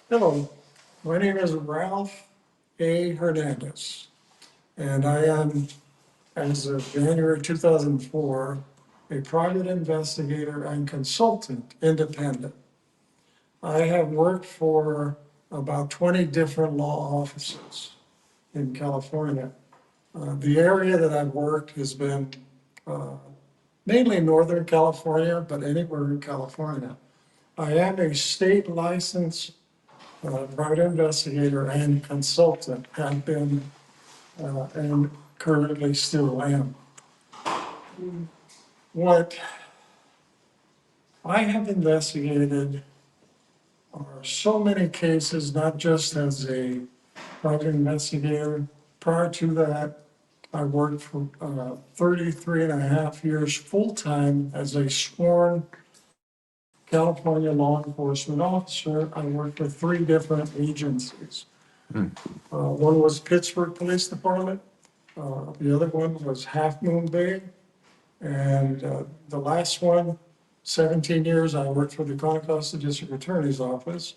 Hello, my name is Ralph A. Hernandez, and I am, as of January 2004, a private investigator and consultant, independent. I have worked for about 20 different law offices in California. The area that I've worked has been uh, mainly Northern California, but anywhere in California. I am a state licensed private investigator and consultant, have been and currently still am. What I have investigated are so many cases, not just as a private investigator. Prior to that, I worked for 33 and a half years full-time as a sworn California law enforcement officer. I worked with 3 different agencies. One was Pittsburgh Police Department. The other one was Half Moon Bay. And the last one, 17 years, I worked for the Contra Costa District Attorney's Office.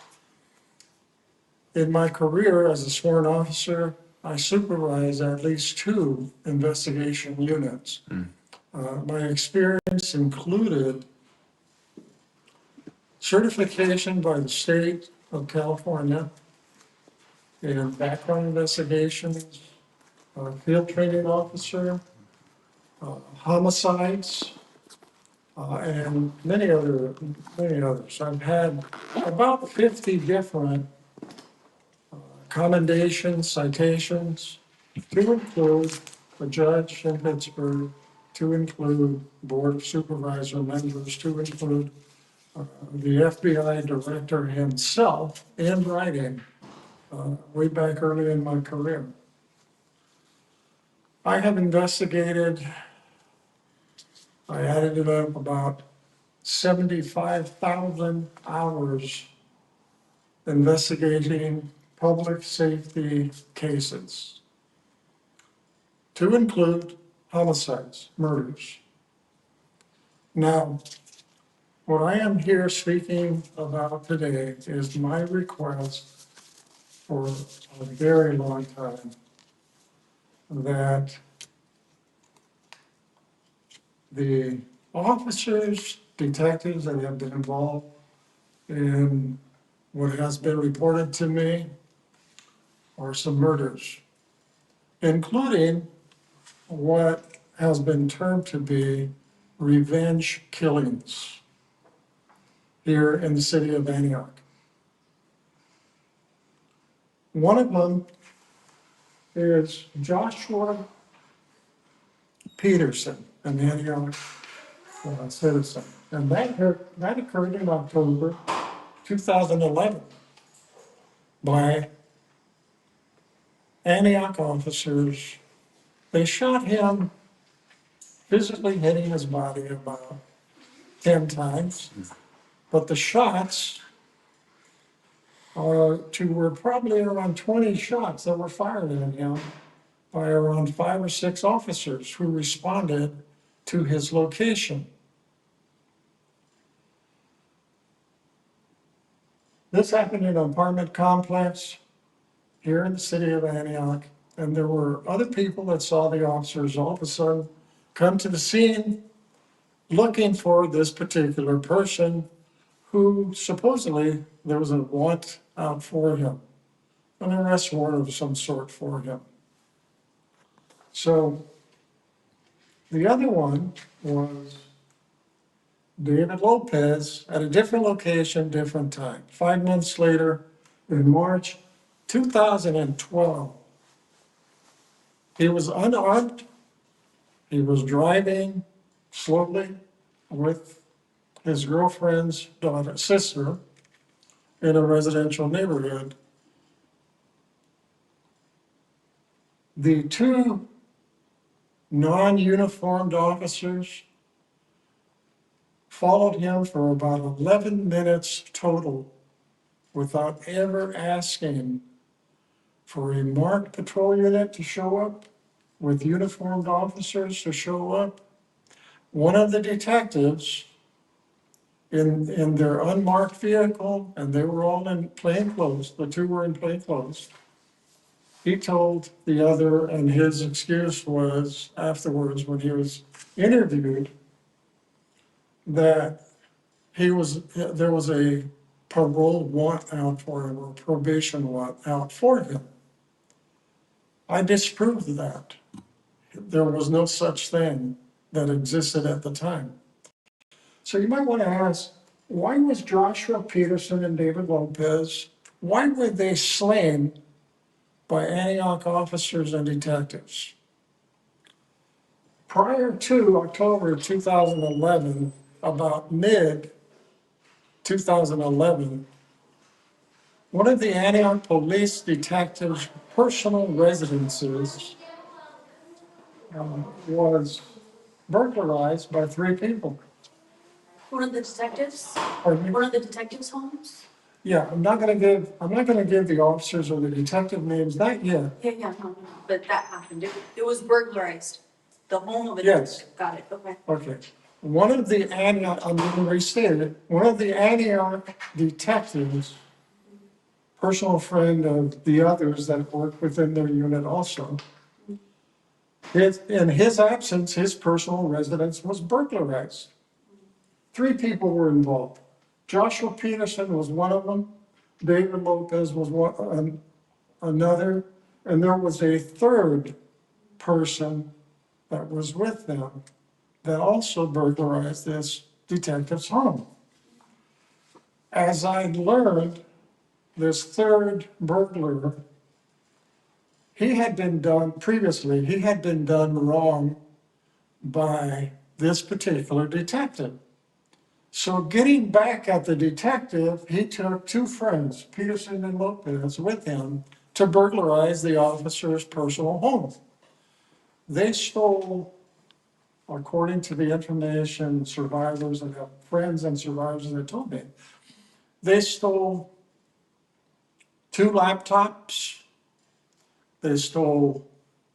In my career as a sworn officer, I supervised at least 2 investigation units. My experience included certification by the state of California in background investigations, field training officer, homicides, and many others. I've had about 50 different commendations, citations, to include a judge in Pittsburgh, to include board of supervisor members, to include the FBI director himself in writing way back early in my career. I have investigated, I added it up, about 75,000 hours investigating public safety cases, to include homicides, murders. Now, what I am here speaking about today is my request for a very long time that the officers, detectives that have been involved in what has been reported to me are some murders, including what has been termed to be revenge killings here in the city of Antioch. One of them is Joshua Peterson, an Antioch citizen. And that occurred in October 2011 by Antioch officers. They shot him, physically hitting his body about 10 times, but the shots were probably around 20 shots that were fired at him by around 5 or 6 officers who responded to his location. This happened in an apartment complex here in the city of Antioch, and there were other people that saw the officers all of a sudden come to the scene looking for this particular person who supposedly there was a warrant out for him, an arrest warrant of some sort for him. So the other one was David Lopez at a different location, different time. 5 months later, in March 2012, he was unarmed. He was driving slowly with his girlfriend's sister in a residential neighborhood. The 2 non-uniformed officers followed him for about 11 minutes total without ever asking for a marked patrol unit to show up, with uniformed officers to show up. One of the detectives in their unmarked vehicle, and they were all in plain clothes. The two were in plain clothes. He told the other, and his excuse was afterwards when he was interviewed, that there was a parole warrant out for him, or probation warrant out for him. I disproved that. There was no such thing that existed at the time. So you might want to ask, why was Joshua Peterson and David Lopez, why were they slain by Antioch officers and detectives? Prior to October 2011, about mid-2011, one of the Antioch Police Detectives' personal residences was burglarized by 3 people. One of the detectives? Pardon me? One of the detectives' homes? Yeah, I'm not gonna give the officers or the detective names, not yet. No, but that happened. It was burglarized. The home of a Yes. detective. Got it, okay. Okay. One of the Antioch, I'm going to restate it, one of the Antioch detectives, personal friend of the others that worked within their unit also, in his absence, his personal residence was burglarized. 3 people were involved. Joshua Peterson was one of them. David Lopez was another, and there was a third person that was with them that also burglarized this detective's home. As I learned, this third burglar, he had been done wrong by this particular detective. So getting back at the detective, he took 2 friends, Peterson and Lopez, with him to burglarize the officer's personal home. They stole, according to the information survivors and friends and survivors that told me, they stole 2 laptops. They stole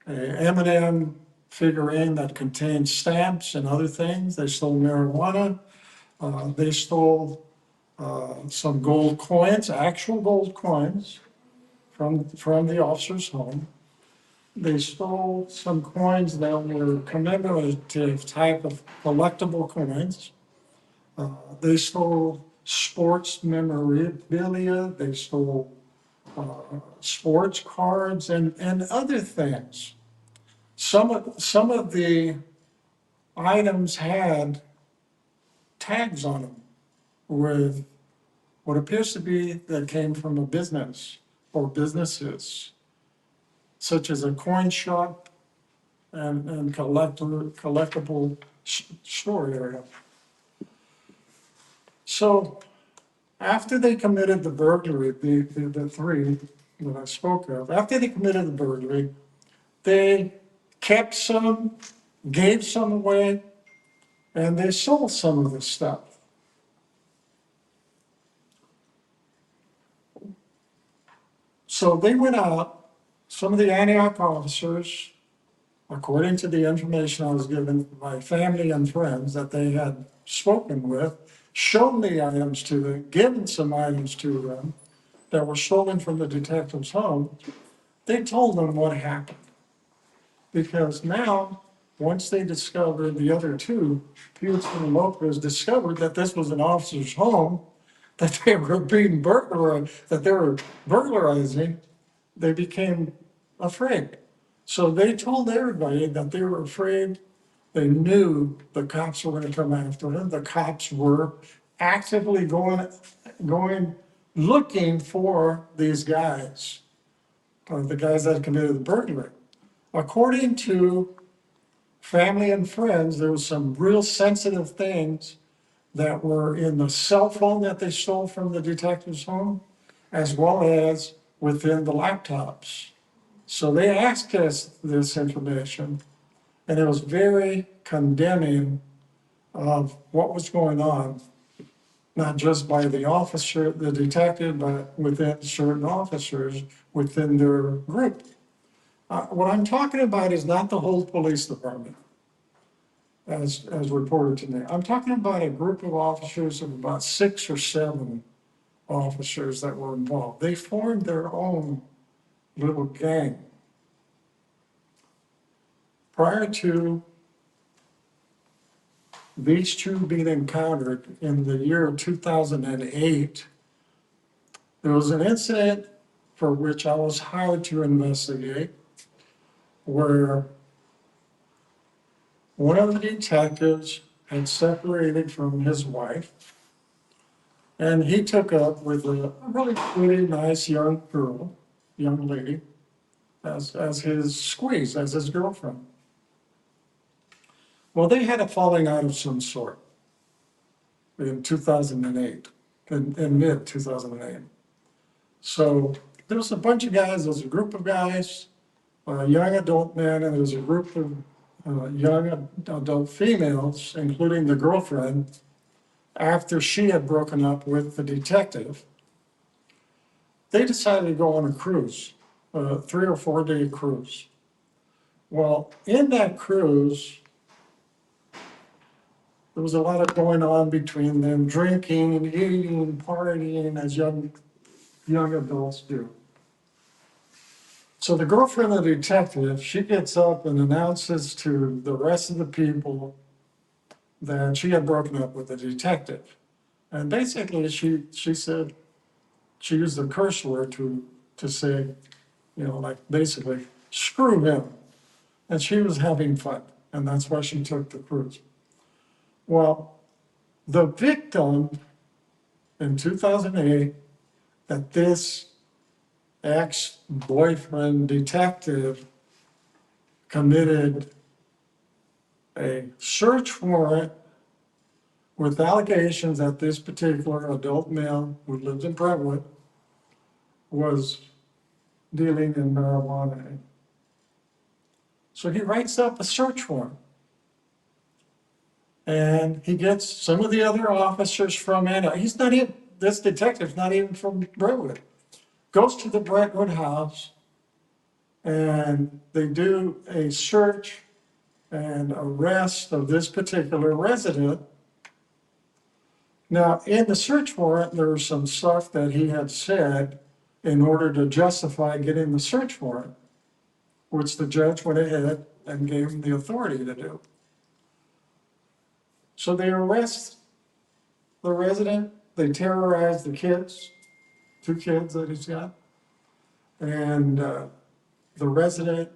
a M&M figurine that contained stamps and other things. They stole marijuana. They stole some gold coins, actual gold coins from the officer's home. They stole some coins that were commemorative type of collectible coins. They stole sports memorabilia. They stole sports cards and other things. Some of the items had tags on them with what appears to be that came from a business or businesses, such as a coin shop and collectible store area. So after they committed the burglary, the 3 that I spoke of, after they committed the burglary, they kept some, gave some away, and they sold some of the stuff. So they went out, some of the Antioch officers, according to the information I was given by family and friends that they had spoken with, shown the items to them, given some items to them that were stolen from the detective's home. They told them what happened. Because now, once they discovered, the other 2, Peterson and Lopez, discovered that this was an officer's home, that they were being burglarized, that they were burglarizing, they became afraid. So they told everybody that they were afraid. They knew the cops were going to come after them. The cops were actively looking for these guys, the guys that committed the burglary. According to family and friends, there was some real sensitive things that were in the cell phone that they stole from the detective's home, as well as within the laptops. So they asked us this information, and it was very condemning of what was going on, not just by the officer, the detective, but within certain officers within their group. What I'm talking about is not the whole police department. as reported to me. I'm talking about a group of officers of about 6 or 7 officers that were involved. They formed their own little gang. Prior to these two being encountered in the year of 2008, there was an incident for which I was hired to investigate, where one of the detectives had separated from his wife, and he took up with a really pretty nice young girl, young lady, as his squeeze, as his girlfriend. Well, they had a falling out of some sort in 2008, in mid 2008. So there was a bunch of guys, there was a group of guys, young adult men, and there was a group of young adult females, including the girlfriend, after she had broken up with the detective. They decided to go on a cruise, a 3 or 4 day cruise. Well, in that cruise, there was a lot of going on between them, drinking, eating, partying, as young adults do. So the girlfriend of the detective, she gets up and announces to the rest of the people that she had broken up with the detective. And basically, she said, she used the curse word to say, like basically, screw him. And she was having fun, and that's why she took the cruise. Well, the victim in 2008, that this ex-boyfriend detective committed a search warrant with allegations that this particular adult male who lived in Brentwood was dealing in marijuana. So he writes up a search warrant. And he gets some of the other officers from Antioch. He's not even, this detective's not even from Brentwood. Goes to the Brentwood house, and they do a search and arrest of this particular resident. Now, in the search warrant, there was some stuff that he had said in order to justify getting the search warrant, which the judge went ahead and gave him the authority to do. So they arrest the resident, they terrorize the kids, 2 kids that he's got, and the resident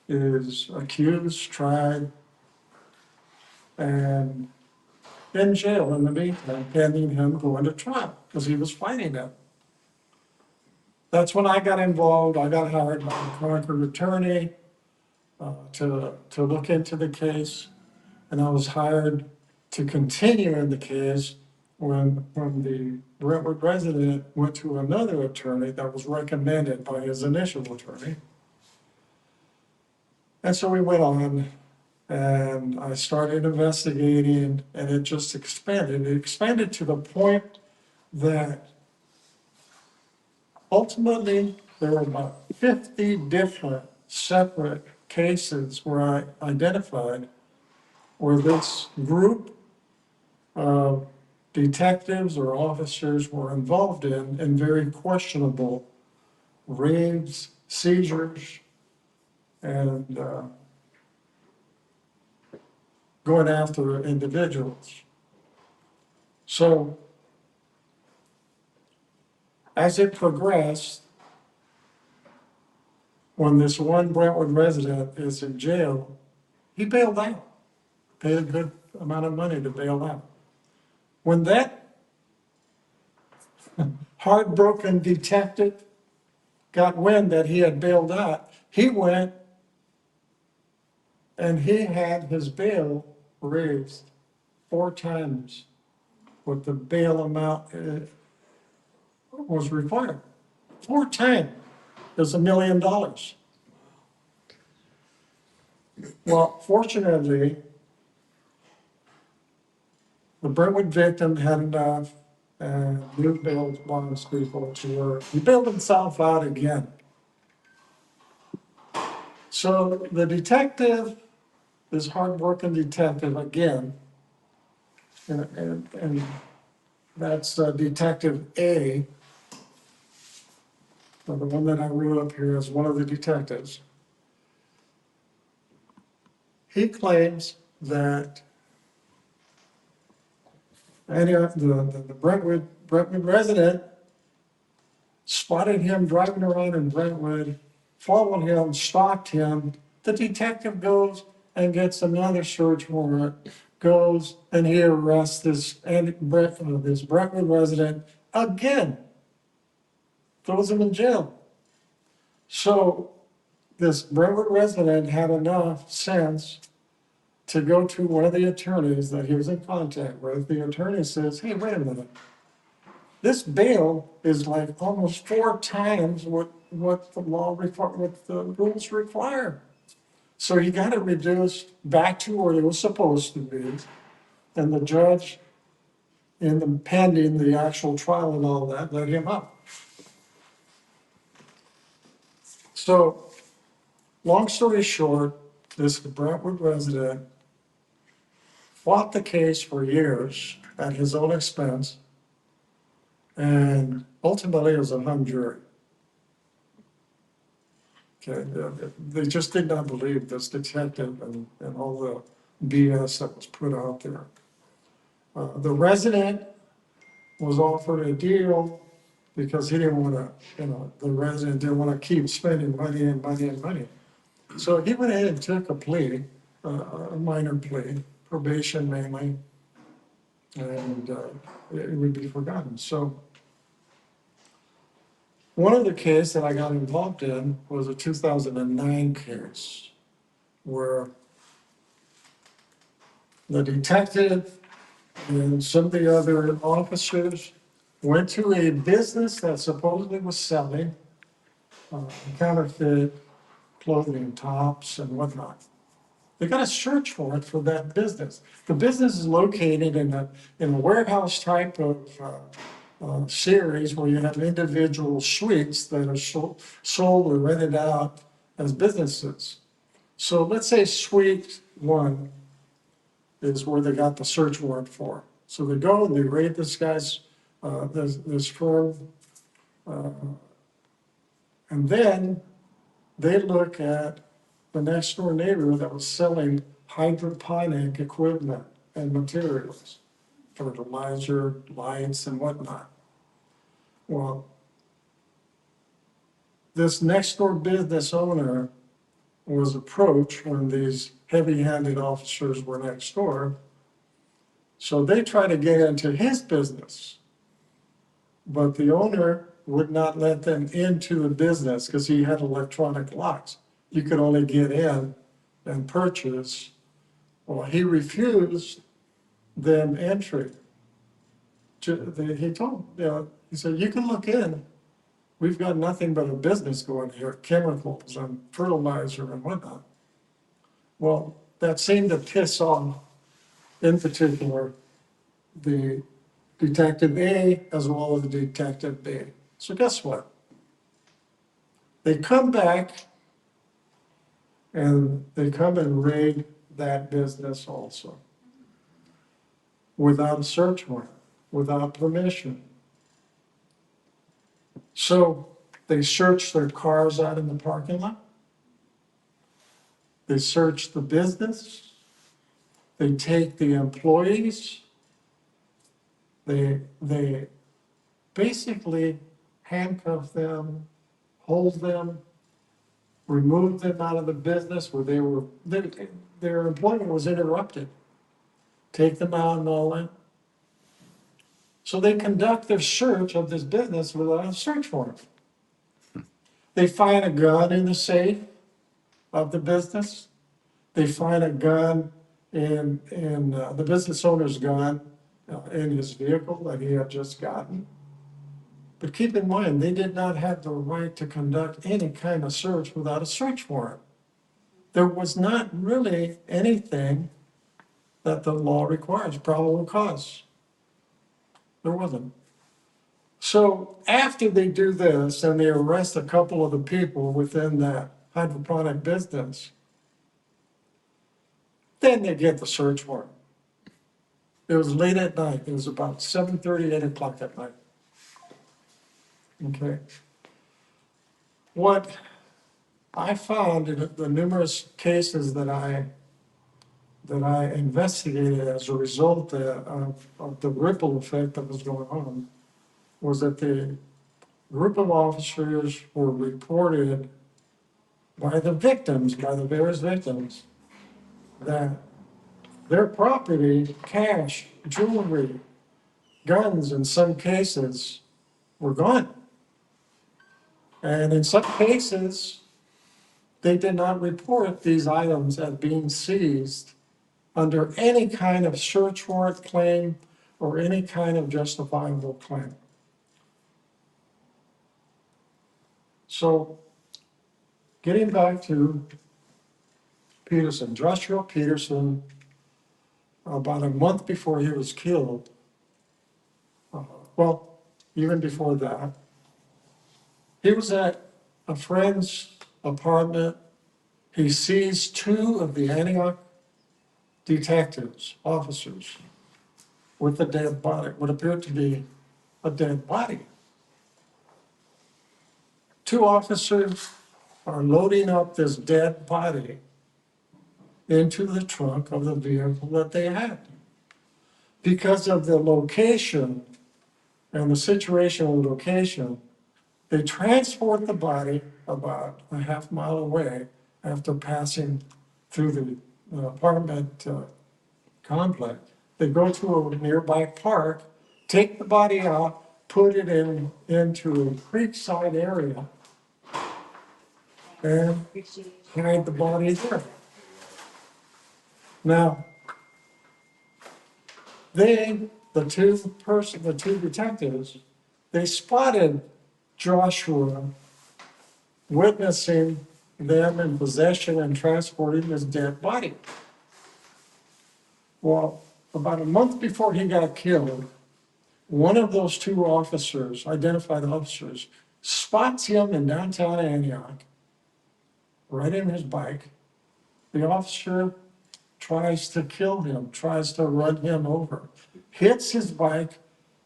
is accused, tried, and in jail in the meantime, pending him going to trial, because he was fighting them. That's when I got involved. I got hired by a Concord attorney to look into the case, and I was hired to continue in the case when the Brentwood resident went to another attorney that was recommended by his initial attorney. And so we went on, and I started investigating, and it just expanded. It expanded to the point that ultimately there were about 50 different separate cases where I identified where this group of detectives or officers were involved in very questionable raids, seizures, and going after individuals. So as it progressed, when this one Brentwood resident is in jail, he bailed out, paid a good amount of money to bail out. When that heartbroken detective got wind that he had bailed out, he went and he had his bail raised 4 times what the bail amount was required. 4 times is $1 million. Well, fortunately, the Brentwood victim had enough and new bailed bonds people to where he bailed himself out again. So the detective this hardworking detective again, and that's Detective A, the one that I wrote up here as one of the detectives. He claims that the Brentwood resident spotted him driving around in Brentwood, followed him, stalked him. The detective goes and gets another search warrant, goes and he arrests this Brentwood resident again, throws him in jail. So this Brentwood resident had enough sense to go to one of the attorneys that he was in contact with. The attorney says, hey, wait a minute. This bail is like almost 4 times what what the rules require. So he got it reduced back to where it was supposed to be. And the judge, in the pending the actual trial and all that, let him up. So, long story short, this Brentwood resident fought the case for years at his own expense, and ultimately it was a hung jury. Okay, they just did not believe this detective and all the BS that was put out there. The resident was offered a deal because he didn't want to, the resident didn't want to keep spending money and money and money. So he went ahead and took a plea, a minor plea, probation mainly, and it would be forgotten. So one of the cases that I got involved in was a 2009 case where the detective and some of the other officers went to a business that supposedly was selling counterfeit clothing, tops and whatnot. They got a search warrant for that business. The business is located in a warehouse type of series where you have individual suites that are sold or rented out as businesses. So let's say suite 1 is where they got the search warrant for. So they go and they raid this guy's, this firm, and then they look at the next door neighbor that was selling hydroponic equipment and materials, fertilizer, lights, and whatnot. Well, this next door business owner was approached when these heavy-handed officers were next door. So they tried to get into his business, but the owner would not let them into the business because he had electronic locks. You could only get in and purchase. Well, he refused them entry. He told them, he said, you can look in. We've got nothing but a business going here, chemicals and fertilizer and whatnot. Well, that seemed to piss off, in particular, the Detective A as well as the Detective B. So guess what? They come back and they come and raid that business also without a search warrant, without permission. So they search their cars out in the parking lot. They search the business. They take the employees. They basically handcuff them, hold them, remove them out of the business where their employment was interrupted. Take them out and all that. So they conduct their search of this business without a search warrant. They find a gun in the safe of the business. They find a gun in the business owner's gun in his vehicle that he had just gotten. But keep in mind, they did not have the right to conduct any kind of search without a search warrant. There was not really anything that the law requires, probable cause. There wasn't. So after they do this and they arrest a couple of the people within that hydroponic business, Then they get the search warrant. It was late at night. It was about 7:30, 8 o'clock at night. Okay. What I found in the numerous cases that I investigated as a result of the ripple effect that was going on was that the group of officers were reported by the victims, by the various victims, that their property, cash, jewelry, guns in some cases were gone. And in some cases, they did not report these items as being seized under any kind of search warrant claim or any kind of justifiable claim. So getting back to Peterson, Joshua Peterson, about a month before he was killed, well, even before that, he was at a friend's apartment. He sees two of the Antioch detectives, officers, with a dead body, what appeared to be a dead body. Two officers are loading up this dead body into the trunk of the vehicle that they had. Because of the location and the situational location, they transport the body about a half mile away after passing through the apartment complex. They go to a nearby park, take the body out, put it into a creekside area, and hide the body there. Now, the two detectives, they spotted Joshua witnessing them in possession and transporting his dead body. Well, about a month before he got killed, one of those two officers, identified officers, spots him in downtown Antioch, riding his bike. The officer tries to kill him, tries to run him over, hits his bike,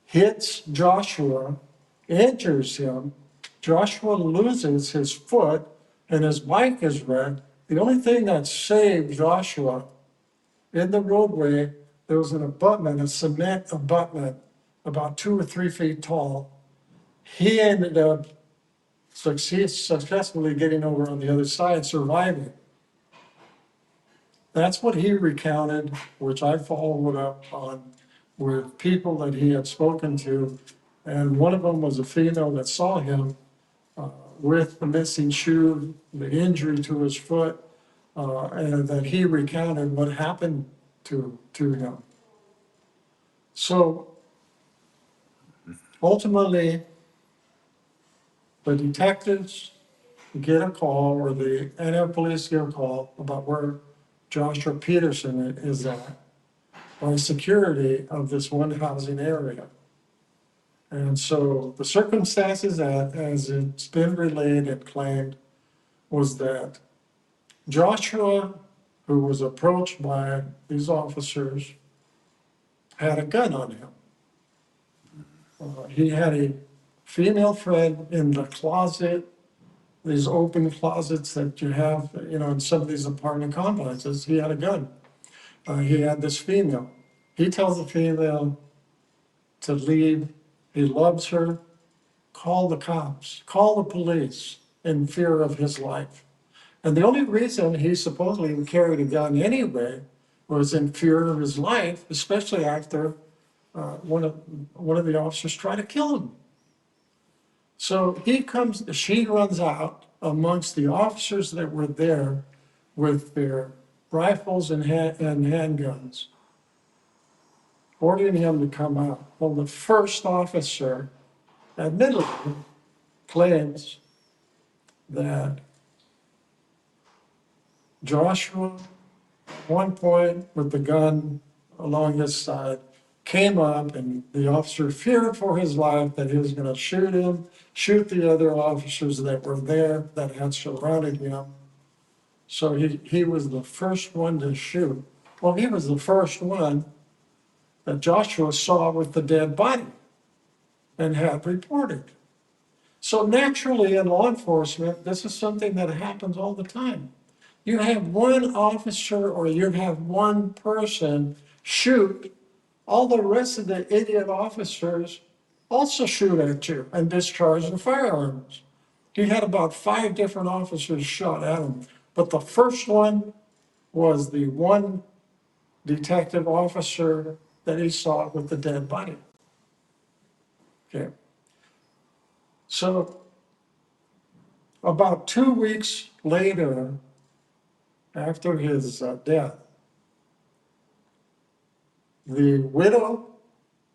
hits Joshua, injures him. Joshua loses his foot and his bike is wrecked. The only thing that saved Joshua in the roadway, there was an abutment, a cement abutment, about 2 or 3 feet tall. He ended up successfully getting over on the other side, surviving. That's what he recounted, which I followed up on with people that he had spoken to. And one of them was a female that saw him with the missing shoe, the injury to his foot, and that he recounted what happened to him. So ultimately, the detectives get a call, or the Antioch Police get a call about where Joshua Peterson is at, by security of this one housing area. And so the circumstances that, as it's been relayed and claimed, was that Joshua, who was approached by these officers, had a gun on him. He had a female friend in the closet, these open closets that you have, in some of these apartment complexes. He had a gun. He had this female. He tells the female to leave. He loves her. Call the cops, call the police in fear of his life. And the only reason he supposedly carried a gun anyway was in fear of his life, especially after one of the officers tried to kill him. So she runs out amongst the officers that were there with their rifles and handguns, ordering him to come out. Well, the first officer admittedly claims that Joshua, at one point with the gun along his side, came up, and the officer feared for his life that he was going to shoot him, shoot the other officers that were there that had surrounded him. So he was the first one to shoot. Well, he was the first one that Joshua saw with the dead body and had reported. So naturally, in law enforcement, this is something that happens all the time. You have one officer or you have one person shoot, all the rest of the idiot officers also shoot at you and discharge their firearms. He had about 5 different officers shot at him, but the first one was the one detective officer that he saw with the dead body. Okay. So about 2 weeks later, after his death, the widow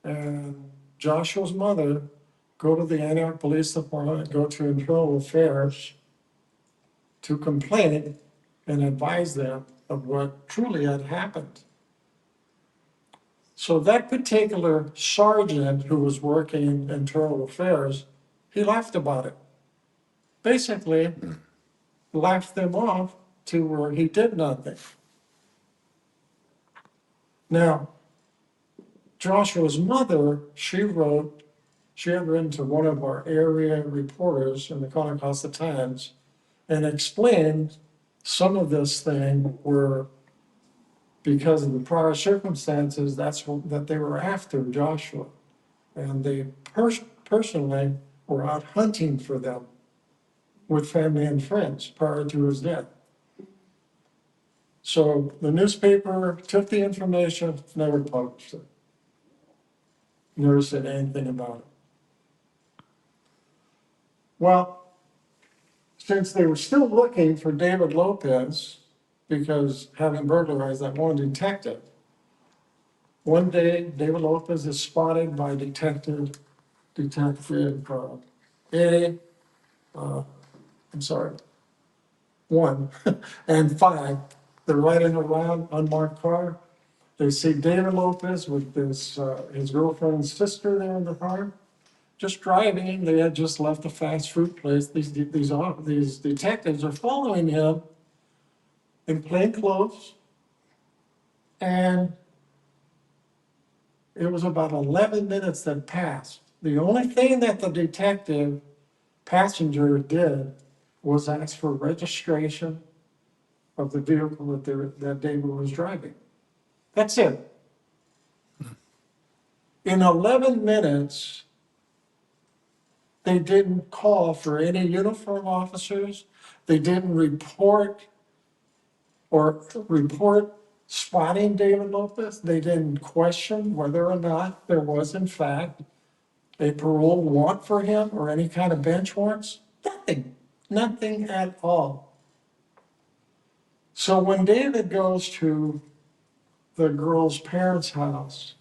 and Joshua's mother go to the Antioch Police Department, go to Internal Affairs to complain and advise them of what truly had happened. So that particular sergeant who was working in Internal Affairs, he laughed about it. Basically, laughed them off to where he did nothing. Now, Joshua's mother, she had written to one of our area reporters in the Contra Costa Times and explained some of this thing were because of the prior circumstances, that they were after Joshua. And they personally were out hunting for them with family and friends prior to his death. So the newspaper took the information, never published it. Never said anything about it. Well, since they were still looking for David Lopez, because having burglarized that one detective, one day David Lopez is spotted by Detective A, I'm sorry, 1 and 5. They're riding around unmarked car. They see David Lopez with his girlfriend's sister there in the car. Just driving, they had just left a fast food place. These detectives are following him in plain clothes. And it was about 11 minutes that passed. The only thing that the detective passenger did was ask for registration of the vehicle that David was driving. That's it. In 11 minutes, they didn't call for any uniform officers. They didn't report spotting David Lopez. They didn't question whether or not there was, in fact, a parole warrant for him or any kind of bench warrants. Nothing at all. So when David goes to the girl's parents' house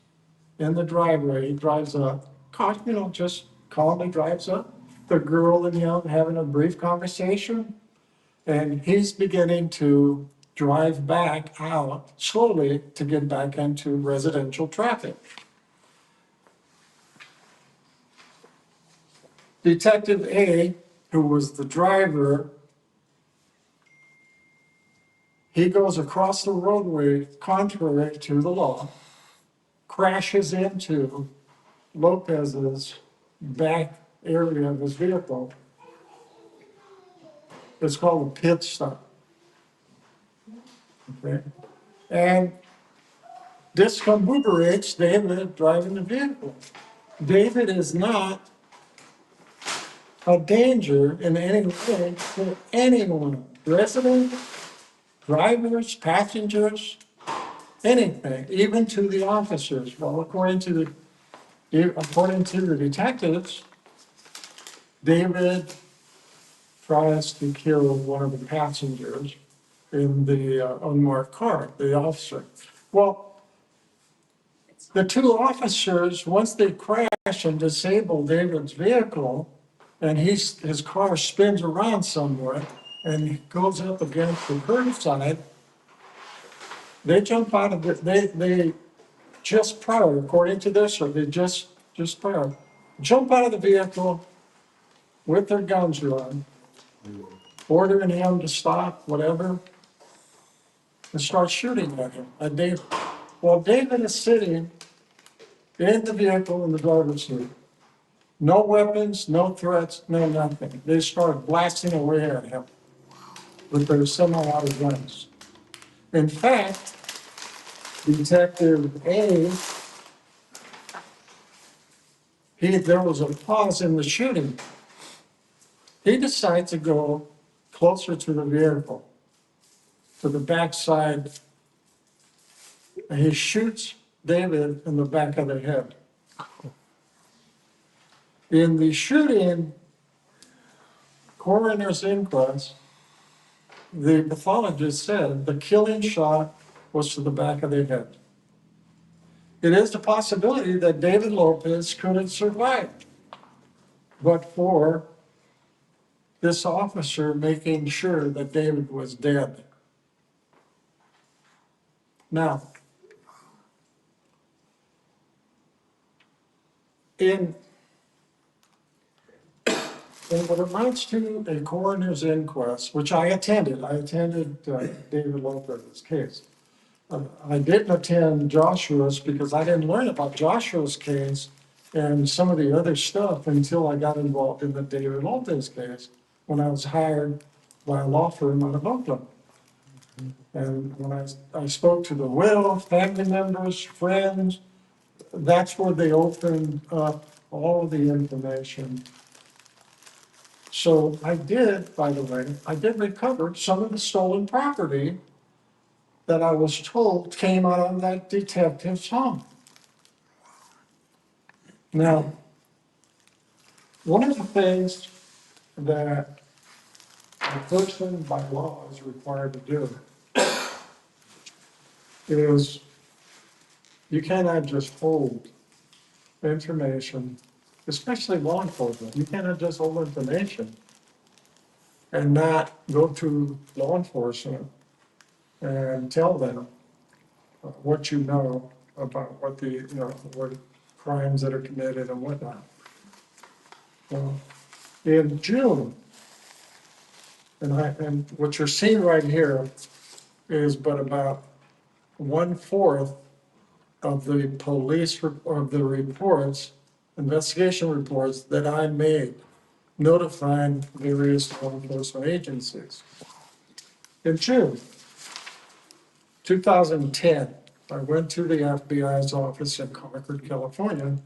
in the driveway, he drives up, just calmly drives up. The girl and him having a brief conversation, and he's beginning to drive back out slowly to get back into residential traffic. Detective A, who was the driver, he goes across the roadway contrary to the law, crashes into Lopez's back area of his vehicle. It's called a pit stop. Okay? And discombobulates David driving the vehicle. David is not a danger in any way to anyone, residents, drivers, passengers, anything, even to the officers. Well, according to the detectives, David tries to kill one of the passengers in the unmarked car, the officer. Well, the 2 officers, once they crash and disable David's vehicle, and his car spins around somewhat and goes up against the curbside, they jump out of it. They just prior, according to this, or they just prior, jump out of the vehicle with their guns drawn, ordering him to stop, whatever. and start shooting at him, at David. Well, David is sitting in the vehicle in the driver's seat. No weapons, no threats, no nothing. They start blasting away at him with their semi-auto guns. In fact, Detective A, there was a pause in the shooting. He decides to go closer to the vehicle, to the backside, and he shoots David in the back of the head. In the shooting coroner's inquest, the pathologist said the killing shot was to the back of the head. It is the possibility that David Lopez could have survived, but for this officer making sure that David was dead. Now, in what amounts to a coroner's inquest, which I attended David Lopez's case. I didn't attend Joshua's because I didn't learn about Joshua's case and some of the other stuff until I got involved in the David Lopez case when I was hired by a law firm out of Oakland. And when I spoke to the widow, family members, friends, that's where they opened up all of the information. So I did, by the way, I did recover some of the stolen property that I was told came out of that detective's home. Now, one of the things that a person by law is required to do is you cannot just hold information, especially law enforcement. You cannot just hold information and not go to law enforcement and tell them what you know about what what crimes that are committed and whatnot. Well, in June, and what you're seeing right here is but about 1/4 of the of the reports, investigation reports that I made notifying various law enforcement agencies. In June 2010, I went to the FBI's office in Concord, California.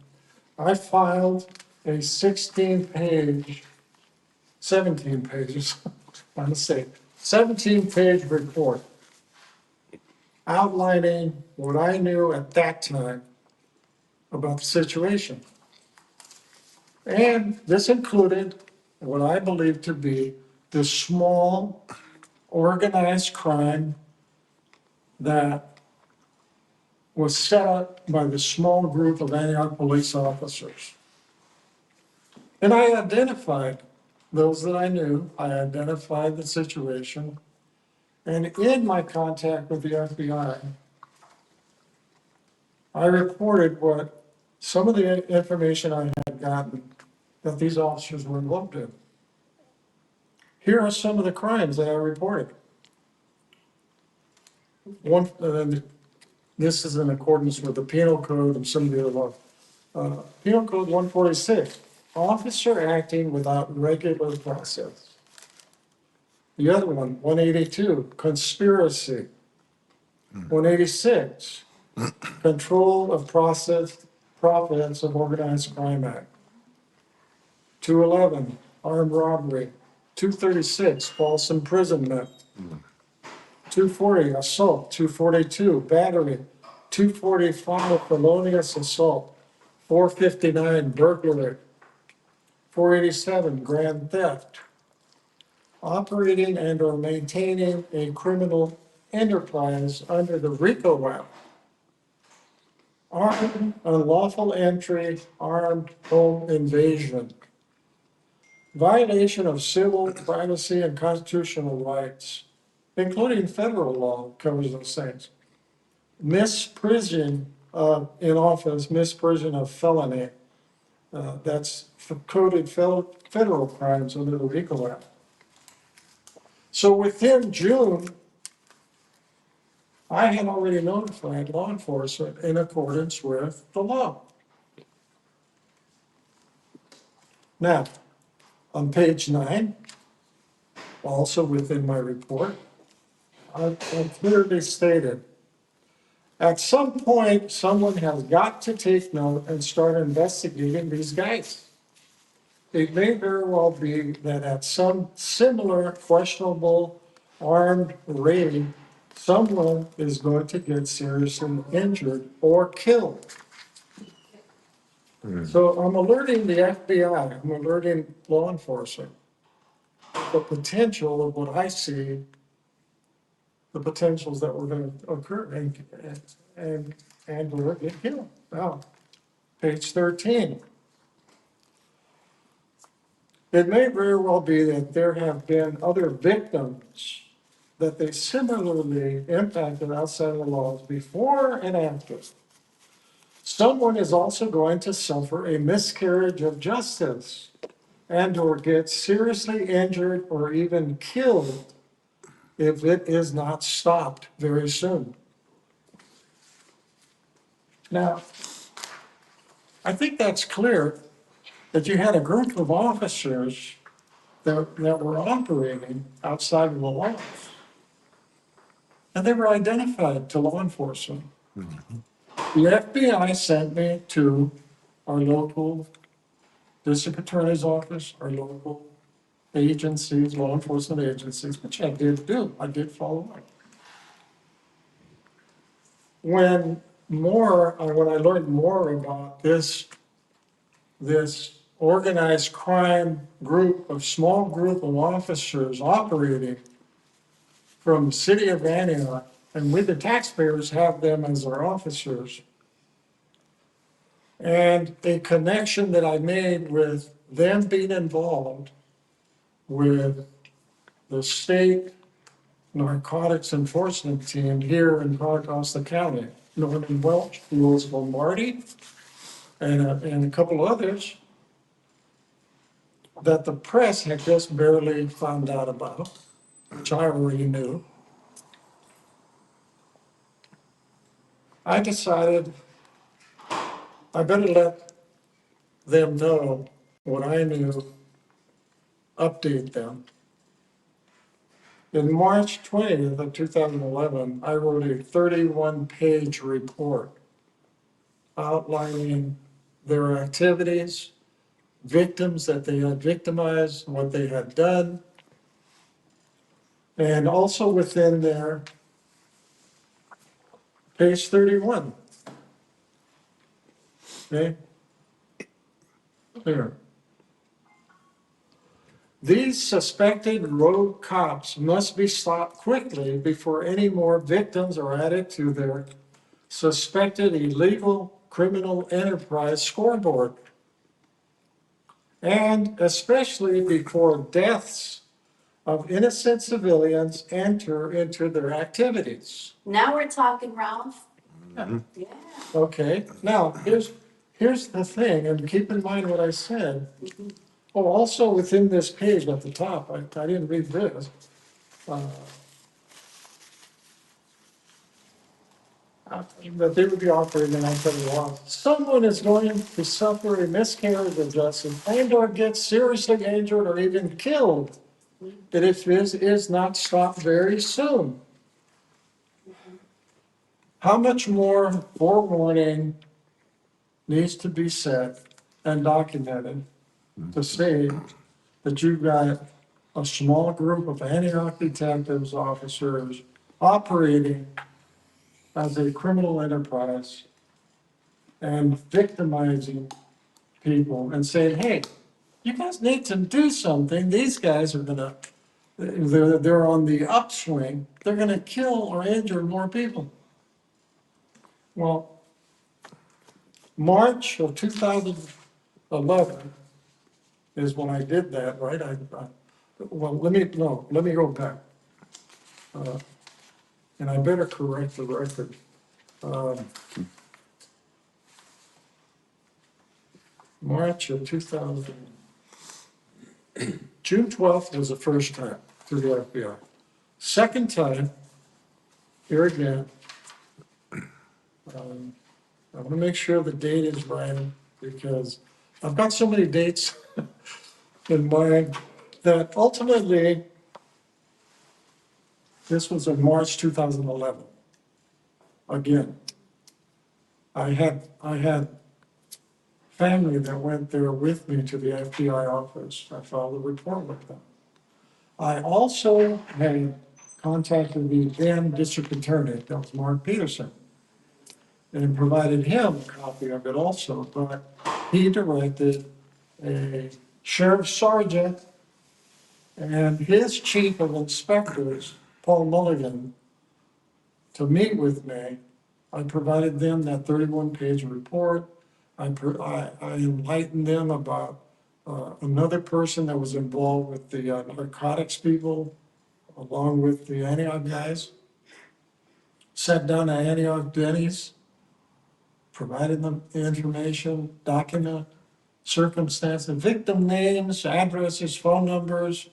I filed a 17 pages, I'm gonna say, 17-page report outlining what I knew at that time about the situation. And this included what I believe to be the small organized crime that was set up by the small group of Antioch police officers. And I identified those that I knew, I identified the situation, and in my contact with the FBI, I reported what some of the information I had gotten that these officers were involved in. Here are some of the crimes that I reported. One, this is in accordance with the Penal Code and some of the other laws. Penal Code 146, officer acting without regular process. The other one, 182, conspiracy. 186, control of profits of organized crime act. 211, armed robbery. 236, false imprisonment. 240, assault. 242, battery. 245, felonious assault. 459, burglary. 487, grand theft. Operating and or maintaining a criminal enterprise under the RICO Act. Armed, unlawful entry, armed home invasion. Violation of civil, privacy, and constitutional rights, including federal law covers those things. Misprision in office, misprision of felony. That's coded federal crimes under the RICO Act. So within June I had already notified law enforcement in accordance with the law. Now, on page 9, also within my report, I clearly stated, at some point, someone has got to take note and start investigating these guys. It may very well be that at some similar questionable armed raid, someone is going to get seriously injured or killed. So I'm alerting the FBI, I'm alerting law enforcement, the potential of what I see, the potentials that were going to occur and or get killed. Now, page 13. It may very well be that there have been other victims that they similarly impacted outside of the laws before and after. Someone is also going to suffer a miscarriage of justice and or get seriously injured or even killed if it is not stopped very soon. Now, I think that's clear that you had a group of officers that were operating outside of the laws. And they were identified to law enforcement. The FBI sent me to our local district attorney's office, our local agencies, law enforcement agencies, which I did do. I did follow up. When I learned more about this organized crime group, small group of officers operating from the city of Antioch, and we, the taxpayers, have them as our officers. And a connection that I made with them being involved with the state narcotics enforcement team here in Contra County, Norman Welch, Louis Lombardi, and a couple others that the press had just barely found out about, which I already knew. I decided I better let them know what I knew, update them. In March 20th of 2011, I wrote a 31-page report outlining their activities, victims that they had victimized, what they had done, and also within there, page 31. Okay? There. These suspected rogue cops must be stopped quickly before any more victims are added to their suspected illegal criminal enterprise scoreboard. And especially before deaths of innocent civilians enter into their activities. Now we're talking, Ralph. Yeah. Yeah. Okay, now, here's the thing, and keep in mind what I said. Oh, also within this page at the top, I didn't read this. That they would be operating outside the law. Someone is going to suffer a miscarriage of justice and or get seriously injured or even killed if this is not stopped very soon. How much more forewarning needs to be set and documented to say that you've got a small group of Antioch detectives, officers operating as a criminal enterprise and victimizing people and saying, hey, you guys need to do something. These guys are they're on the upswing. They're gonna kill or injure more people. Well, March of 2011 is when I did that, right? Let me go back. And I better correct the record. March of 2000, June 12th was the first time through the FBI. Second time, here again, I want to make sure the date is right, because I've got so many dates in mind that ultimately, this was in March 2011. Again, I had family that went there with me to the FBI office. I filed a report with them. I also had contacted the then district attorney, that was Mark Peterson, and provided him a copy of it also, but he directed a sheriff sergeant and his chief of inspectors, Paul Mulligan, to meet with me. I provided them that 31-page report. I enlightened them about another person that was involved with the narcotics people, along with the Antioch guys. Sat down at Antioch Denny's, provided them information, document, circumstances, victim names, addresses, phone numbers,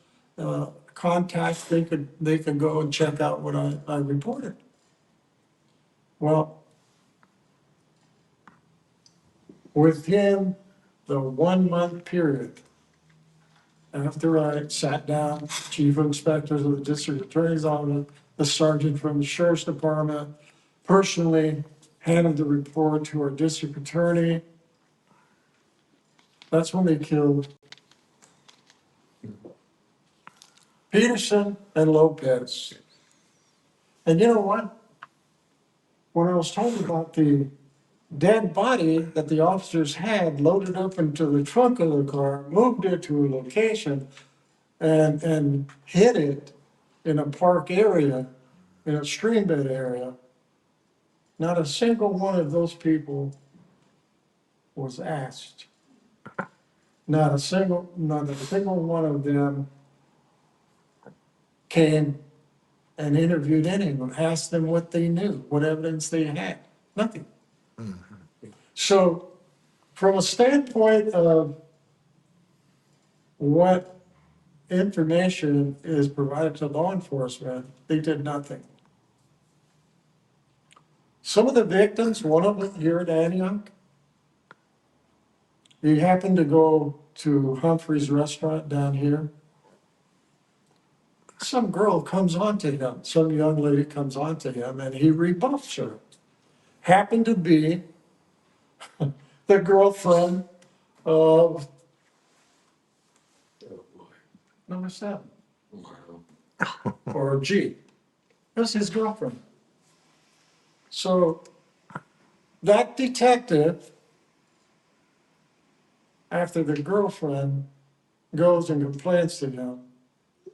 contacts. They could go and check out what I reported. Well, within the 1 month period, after I sat down, chief inspectors of the district attorney's office, the sergeant from the sheriff's department, personally handed the report to our district attorney, that's when they killed Peterson and Lopez. And you know what? When I was told about the dead body that the officers had loaded up into the trunk of the car, moved it to a location, and hid it in a park area, in a stream bed area, not a single one of those people was asked. Not a single one of them came and interviewed any of them, asked them what they knew, what evidence they had. Nothing. So from a standpoint of what information is provided to law enforcement, they did nothing. Some of the victims, one of them here at Antioch, he happened to go to Humphrey's restaurant down here. Some girl comes on to him, some young lady comes on to him, and he rebuffs her. Happened to be the girlfriend of number 7, or G. That's his girlfriend. So that detective, after the girlfriend goes and complains to him,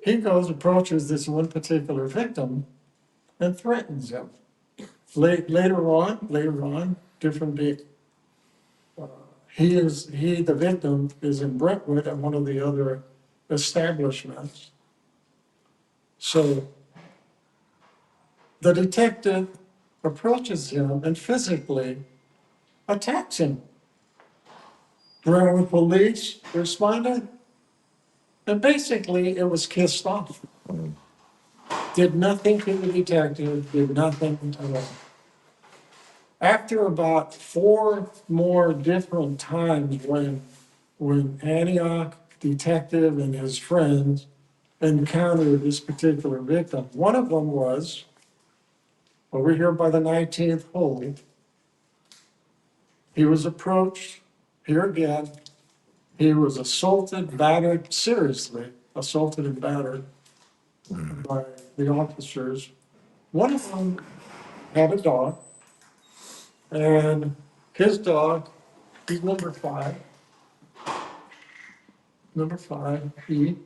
he goes, approaches this one particular victim and threatens him. Later on, different day, the victim is in Brentwood at one of the other establishments. So the detective approaches him and physically attacks him. Brentwood police responded, and basically it was kissed off. Did nothing to the detective, did nothing to him. After about 4 more different times when Antioch detective and his friends encountered this particular victim, one of them was over here by the 19th hole. He was approached, here again, he was assaulted, battered, seriously assaulted and battered by the officers. One of them had a dog, and his dog, he's number 5, he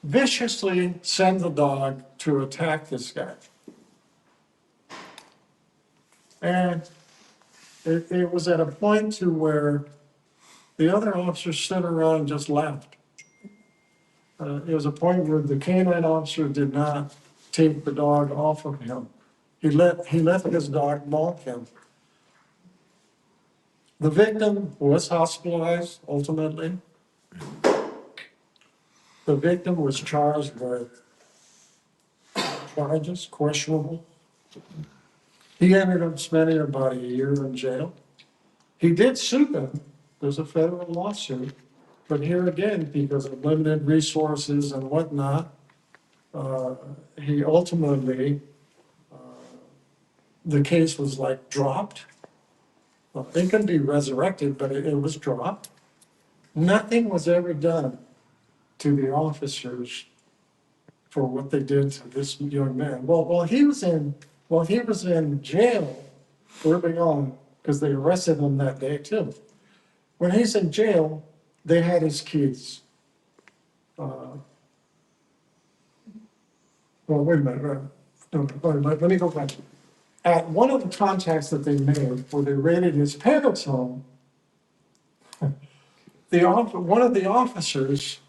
viciously sent the dog to attack this guy. And it was at a point to where the other officers stood around and just laughed. It was a point where the canine officer did not take the dog off of him. He let his dog maul him. The victim was hospitalized ultimately. The victim was charged with charges, questionable. He ended up spending about a year in jail. He did sue them. There's a federal lawsuit. But here again, because of limited resources and whatnot, he ultimately, the case was like dropped. Well, it can be resurrected, but it was dropped. Nothing was ever done to the officers for what they did to this young man. Well, while he was in jail early on, because they arrested him that day too. When he's in jail, they had his keys. Well, wait a minute, let me go back. At one of the contacts that they made, where they raided his parents' home, one of the officers,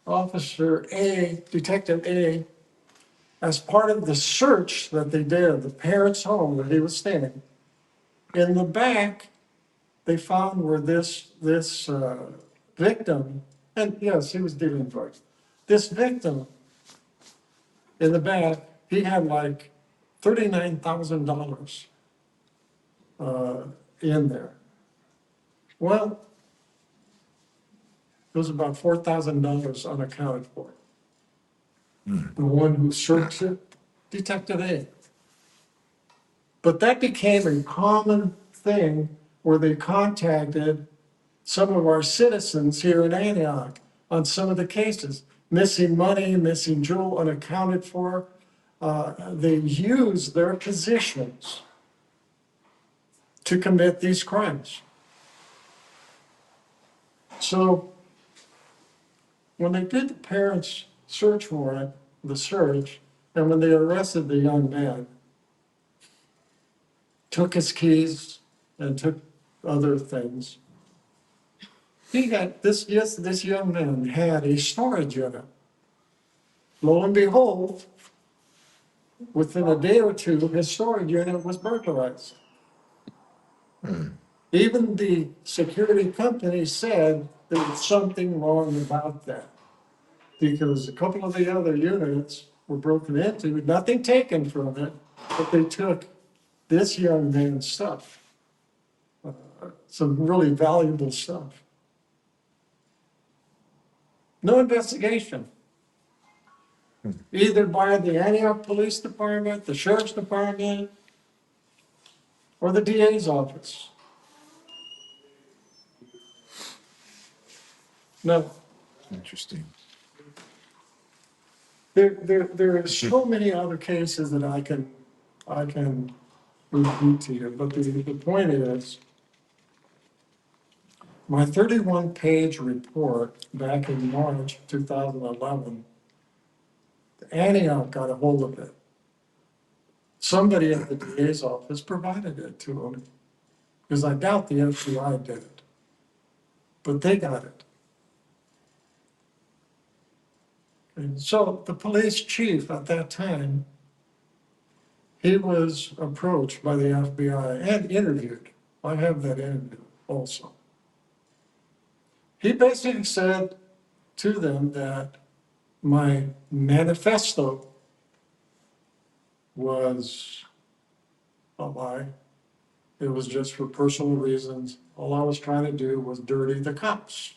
Officer A, Detective A, as part of the search that they did of the parents' home where he was staying, in the back, they found where this victim, and yes, he was dealing drugs. This victim in the back, he had like $39,000 in there. Well, there was about $4,000 unaccounted for. The one who searched it, Detective A. But that became a common thing where they contacted some of our citizens here in Antioch on some of the cases. Missing money, missing jewel, unaccounted for. They used their positions to commit these crimes. So when they did the parents' search warrant, the search, and when they arrested the young man, took his keys and took other things, he got this young man had a storage unit. Lo and behold, within a day or two, his storage unit was burglarized. Even the security company said there was something wrong about that, because a couple of the other units were broken into, nothing taken from it, but they took this young man's stuff, some really valuable stuff. No investigation, either by the Antioch Police Department, the Sheriff's Department, or the DA's office. No, Interesting. there are so many other cases that I can repeat to you, but the point is, my 31-page report back in March 2011, Antioch got a hold of it. Somebody at the DA's office provided it to them, because I doubt the FBI did it, but they got it. And so the police chief at that time, he was approached by the FBI and interviewed. I have that interview also. He basically said to them that my manifesto was a lie. It was just for personal reasons. All I was trying to do was dirty the cops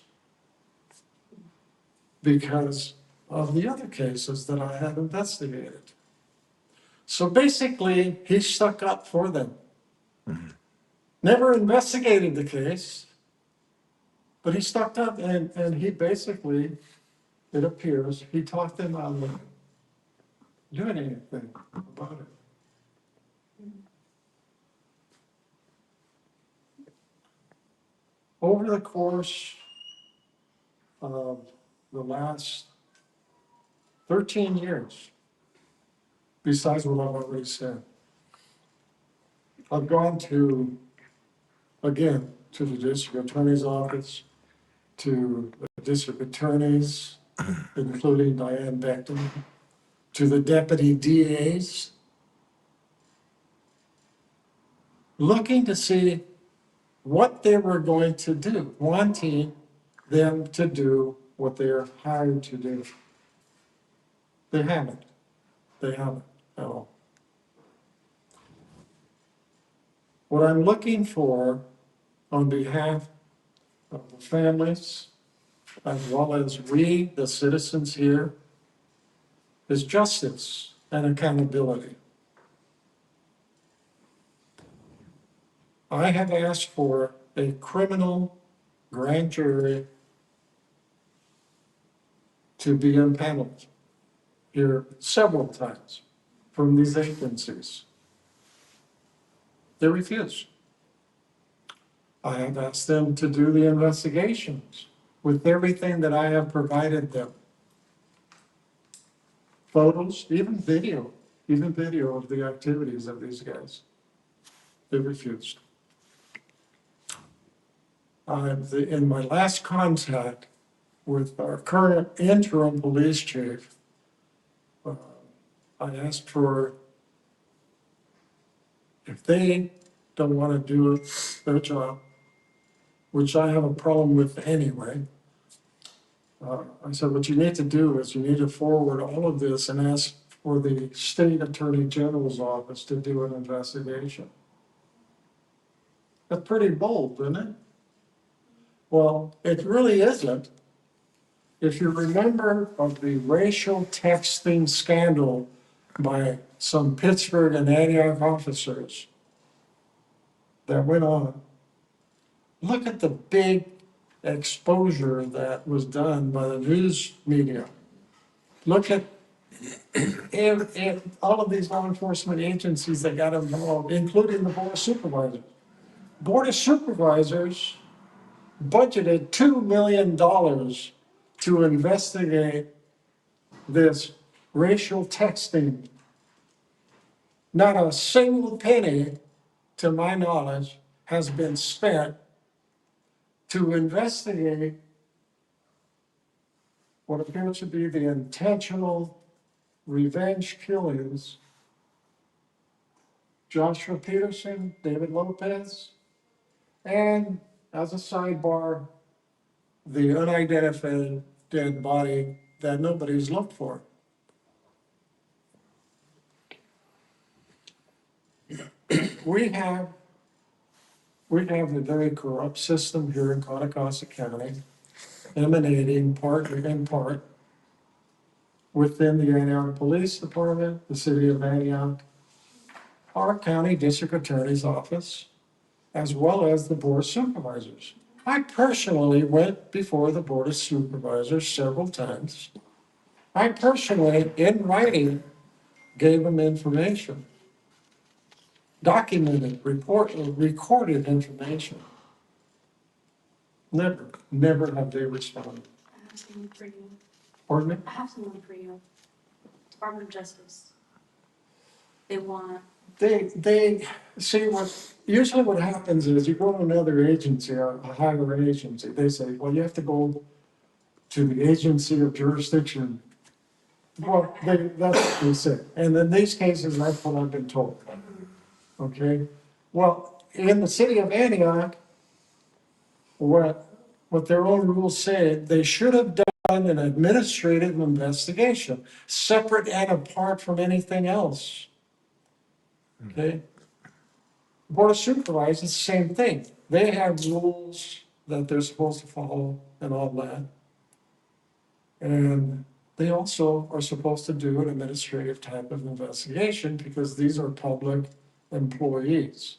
because of the other cases that I had investigated. So basically, he stuck up for them. Never investigated the case, but he stuck up and he basically, it appears, he talked them out of doing anything about it. Over the course of the last 13 years, besides what I've already said, I've gone to, again, to the district attorney's office, to the district attorneys, including Diane Beckton, to the deputy DAs, looking to see what they were going to do, wanting them to do what they are hired to do. They haven't. They haven't at all. What I'm looking for on behalf of the families, as well as we, the citizens here, is justice and accountability. I have asked for a criminal grand jury to be impaneled here several times from these agencies. They refuse. I have asked them to do the investigations with everything that I have provided them. Photos, even video of the activities of these guys. They refused. In my last contact with our current interim police chief, I asked for, if they don't want to do their job, which I have a problem with anyway, I said, what you need to do is you need to forward all of this and ask for the state attorney general's office to do an investigation. That's pretty bold, isn't it? Well, it really isn't. If you remember of the racial texting scandal by some Pittsburgh and Antioch officers that went on, look at the big exposure that was done by the news media. Look at all of these law enforcement agencies that got involved, including the Board of Supervisors. Board of Supervisors budgeted $2 million to investigate this racial texting. Not a single penny, to my knowledge, has been spent to investigate what appears to be the intentional revenge killings. Joshua Peterson, David Lopez, and as a sidebar, the unidentified dead body that nobody's looked for. We have a very corrupt system here in Contra County, emanating in part within the Antioch Police Department, the city of Antioch, our county district attorney's office, as well as the Board of Supervisors. I personally went before the Board of Supervisors several times. I personally, in writing, gave them information, documented, recorded information. Never have they responded. I have someone for you. Pardon me? I have someone for you. Department of Justice. They want, They see usually what happens is you go to another agency, a higher agency, they say, well, you have to go to the agency of jurisdiction. Well, that's what they say. And in these cases, that's what I've been told. Okay? Well, in the city of Antioch, what their own rules say, they should have done an administrative investigation, separate and apart from anything else. Okay? Board of Supervisors, same thing. They have rules that they're supposed to follow and all that. And they also are supposed to do an administrative type of investigation because these are public employees.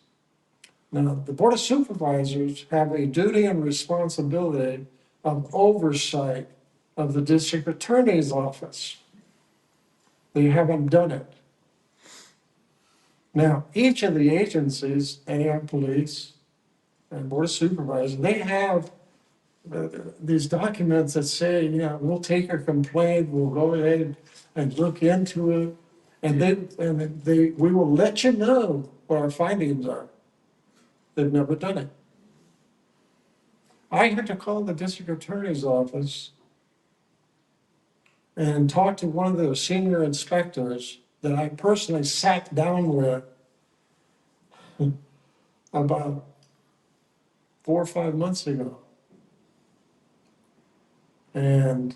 Now, the Board of Supervisors have a duty and responsibility of oversight of the district attorney's office. They haven't done it. Now, each of the agencies, Antioch Police and Board of Supervisors, they have these documents that say, we'll take your complaint, we'll go ahead and look into it, and we will let you know what our findings are. They've never done it. I had to call the district attorney's office and talk to one of the senior inspectors that I personally sat down with about 4 or 5 months ago. And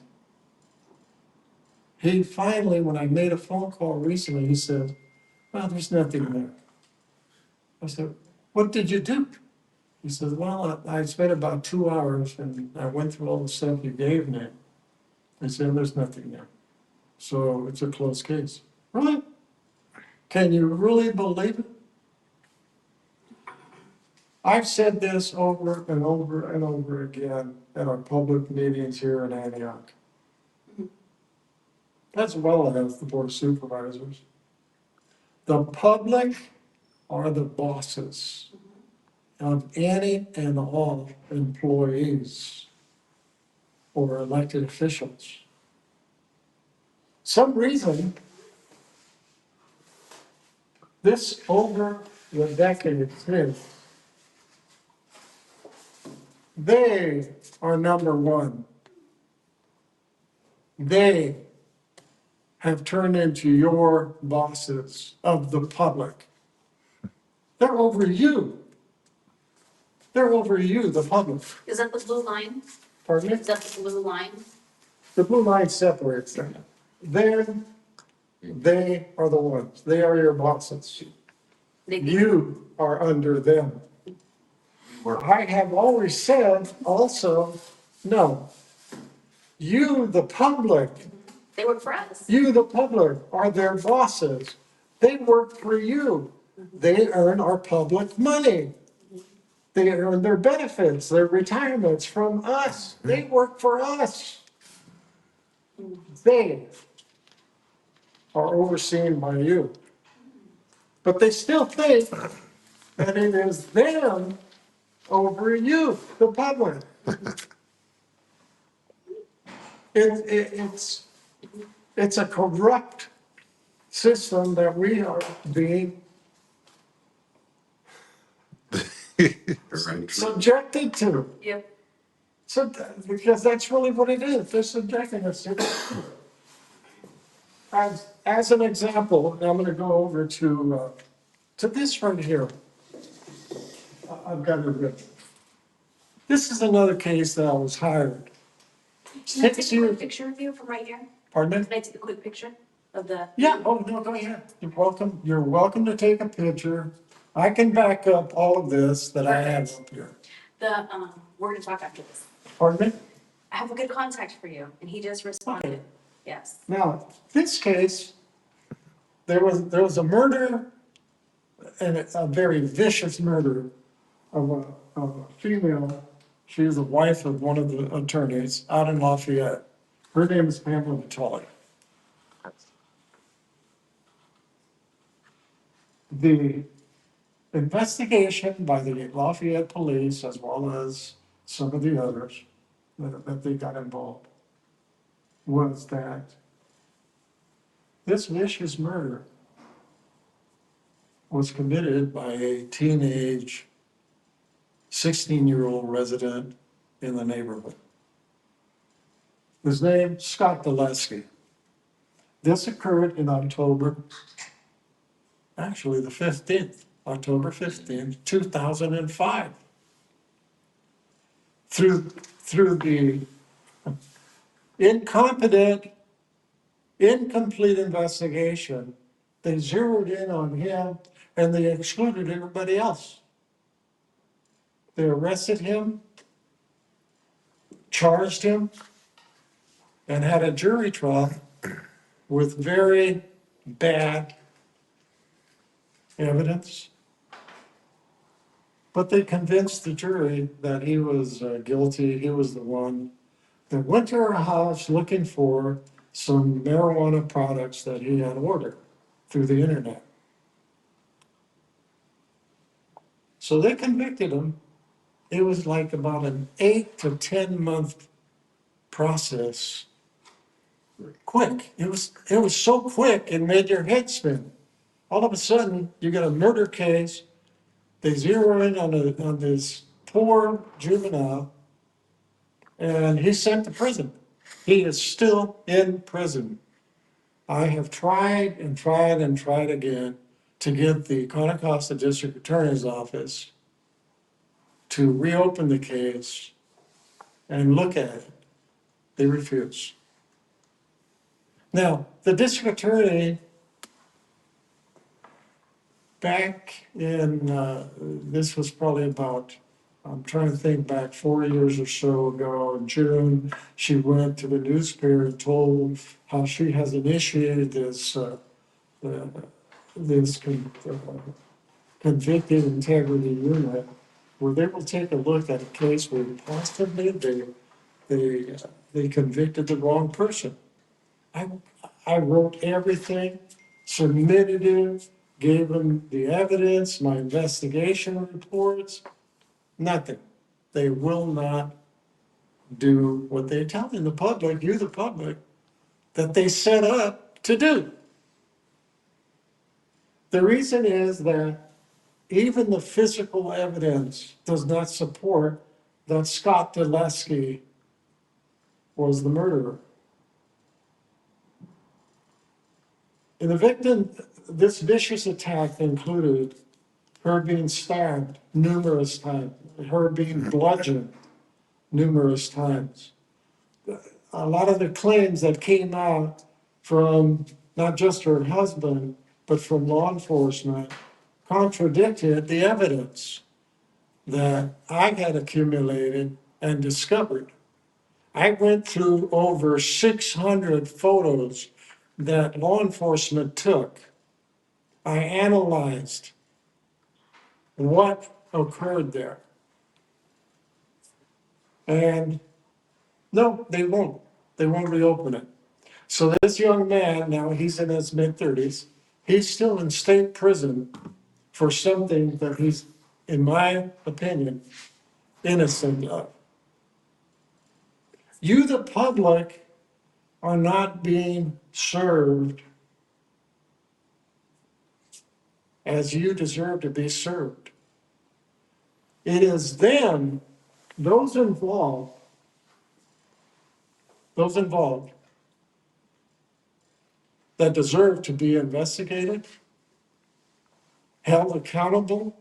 he finally, when I made a phone call recently, he said, well, there's nothing there. I said, what did you do? He says, well, I spent about 2 hours and I went through all the stuff you gave me. I said, there's nothing there. So it's a closed case. Really? Can you really believe it? I've said this over and over and over again at our public meetings here in Antioch, as well as the Board of Supervisors. The public are the bosses of any and all employees or elected officials. Some reason, this over the decades here, they are number one. They have turned into your bosses of the public. They're over you. They're over you, the public. Is that the blue line? Pardon me? Is that the blue line? The blue line separates them. Then they are the ones. They are your bosses. You are under them. I have always said also, no. You, the public, They work for us. you, the public, are their bosses. They work for you. They earn our public money. They earn their benefits, their retirements from us. They work for us. They are overseen by you. But they still think that it is them over you, the public. It's a corrupt system that we are being subjected to. Yep. So, because that's really what it is, they're subjecting us to it. As an example, and I'm gonna go over to this right here. I've got it written. This is another case that I was hired. Can I take 6 a quick years, picture of you from right here? pardon me? Can I take a quick picture of the? Yeah, oh, no, go ahead. You're welcome to take a picture. I can back up all of this that I have up here. We're gonna talk after this. Pardon me? I have a good contact for you, and he just responded. Okay. Yes. Now, this case, there was a murder, and a very vicious murder of a female. She was the wife of one of the attorneys out in Lafayette. Her name is Pamela Vitale. The investigation by the Lafayette police, as well as some of the others that they got involved, was that this vicious murder was committed by a teenage 16-year-old resident in the neighborhood. His name, Scott Dyleski. This occurred in October, actually the 15th, October 15th, 2005. Through the incompetent, incomplete investigation, they zeroed in on him and they excluded everybody else. They arrested him, charged him, and had a jury trial with very bad evidence. But they convinced the jury that he was guilty. He was the one that went to her house looking for some marijuana products that he had ordered through the internet. So they convicted him. It was like about an 8 to 10 month process. Quick. It was so quick, it made your head spin. All of a sudden, you get a murder case. They zero in on this poor juvenile, and he's sent to prison. He is still in prison. I have tried and tried and tried again to get the Contra Costa District Attorney's Office to reopen the case and look at it. They refuse. Now, the district attorney back in, this was probably about, I'm trying to think back 4 years or so ago, in June, she went to the newspaper and told how she has initiated this convicted integrity unit, where they will take a look at a case where possibly they convicted the wrong person. I, I wrote everything, submitted it, gave them the evidence, my investigation reports, nothing. They will not do what they're telling the public, you the public, that they set up to do. The reason is that even the physical evidence does not support that Scott Dyleski was the murderer. And the victim, this vicious attack included her being stabbed numerous times, her being bludgeoned numerous times. A lot of the claims that came out from not just her husband, but from law enforcement contradicted the evidence that I had accumulated and discovered. I went through over 600 photos that law enforcement took. I analyzed what occurred there. And no, they won't. They won't reopen it. So this young man, now he's in his mid-30s, he's still in state prison for something that he's, in my opinion, innocent of. You, the public, are not being served as you deserve to be served. It is them, those involved, that deserve to be investigated, held accountable,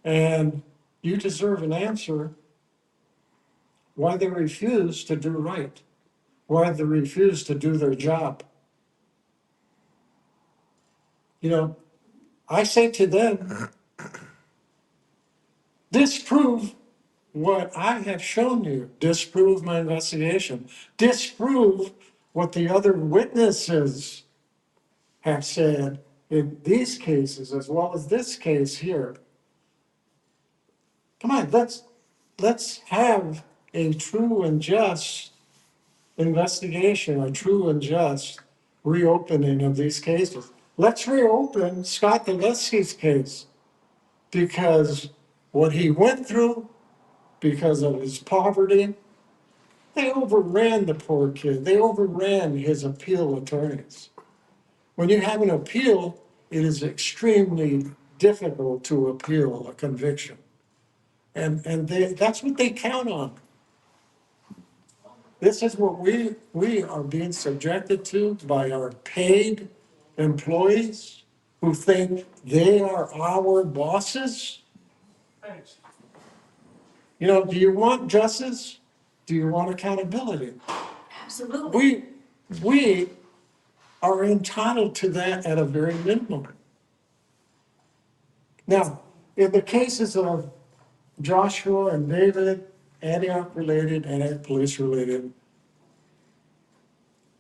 and you deserve an answer why they refuse to do right, why they refuse to do their job. You know, I say to them, disprove what I have shown you, disprove my investigation, disprove what the other witnesses have said in these cases, as well as this case here. Come on, let's have a true and just investigation, a true and just reopening of these cases. Let's reopen Scott Dyleski's case, because what he went through, because of his poverty, they overran the poor kid. They overran his appeal attorneys. When you have an appeal, it is extremely difficult to appeal a conviction. And that's what they count on. This is what we are being subjected to by our paid employees who think they are our bosses. You know, do you want justice? Do you want accountability? Absolutely. We are entitled to that at a very minimum. Now, in the cases of Joshua and David, Antioch related, Antioch police related,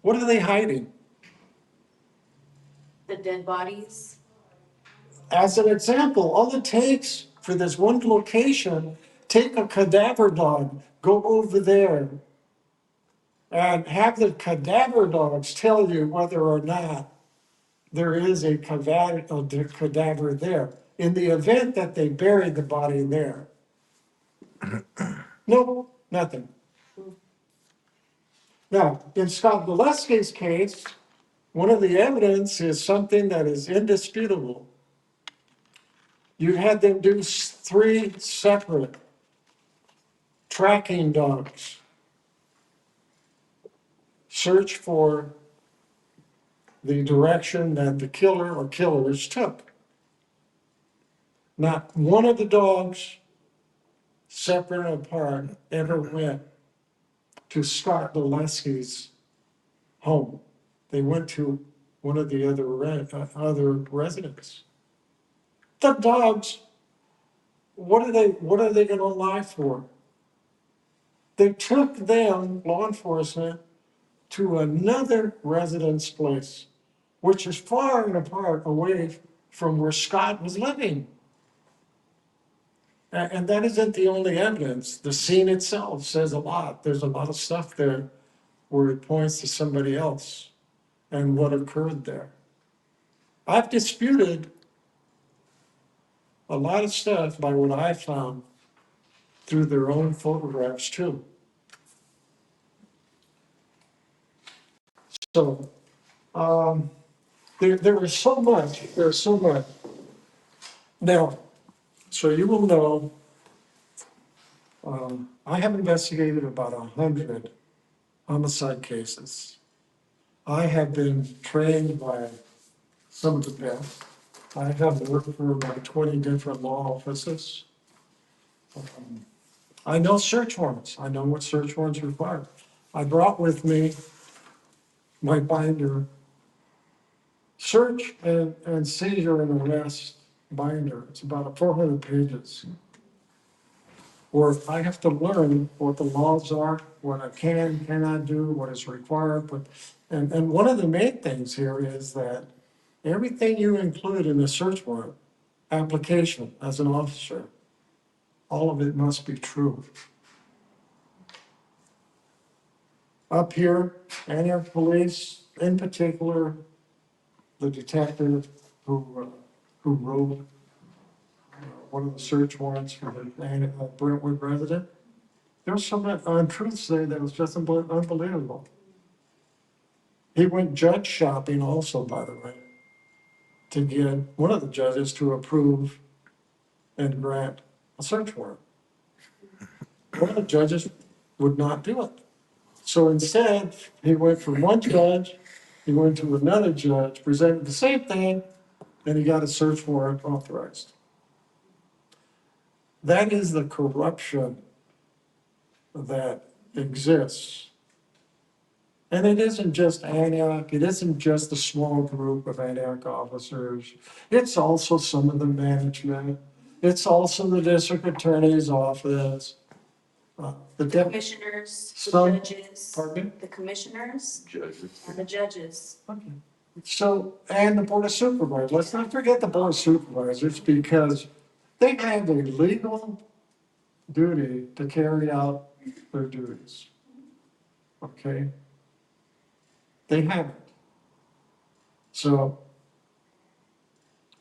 what are they hiding? The dead bodies. As an example, all it takes for this one location, take a cadaver dog, go over there, and have the cadaver dogs tell you whether or not there is a cadaver there. In the event that they buried the body there, no, nothing. Now, in Scott Dyleski's case, one of the evidence is something that is indisputable. You had them do 3 separate tracking dogs search for the direction that the killer or killers took. Not one of the dogs, separate and apart, ever went to Scott Dyleski's home. They went to one of the other residents. The dogs, what are they gonna lie for? They took them, law enforcement, to another residence place, which is far and apart away from where Scott was living. And that isn't the only evidence. The scene itself says a lot. There's a lot of stuff there where it points to somebody else and what occurred there. I've disputed a lot of stuff by what I found through their own photographs too. So there is so much, there's so much. Now, so you will know, I have investigated about 100 homicide cases. I have been trained by some of the best. I have worked for about 20 different law offices. I know search warrants. I know what search warrants require. I brought with me my binder, search and seizure and arrest binder. It's about 400 pages. Where I have to learn what the laws are, what I cannot do, what is required. And one of the main things here is that everything you include in the search warrant application as an officer, all of it must be true. Up here, Antioch Police, in particular, the detective who wrote one of the search warrants for the Brentwood resident, there's some untruths there that was just unbelievable. He went judge shopping also, by the way, to get one of the judges to approve and grant a search warrant. One of the judges would not do it. So instead, he went from one judge, he went to another judge, presented the same thing, and he got a search warrant authorized. That is the corruption that exists. And it isn't just Antioch, it isn't just a small group of Antioch officers. It's also some of the management. It's also the district attorney's office. The Commissioners, the Some- judges, Pardon me? the commissioners and the judges. Okay. So, and the Board of Supervisors, let's not forget the Board of Supervisors, because they have a legal duty to carry out their duties. Okay? They haven't. So,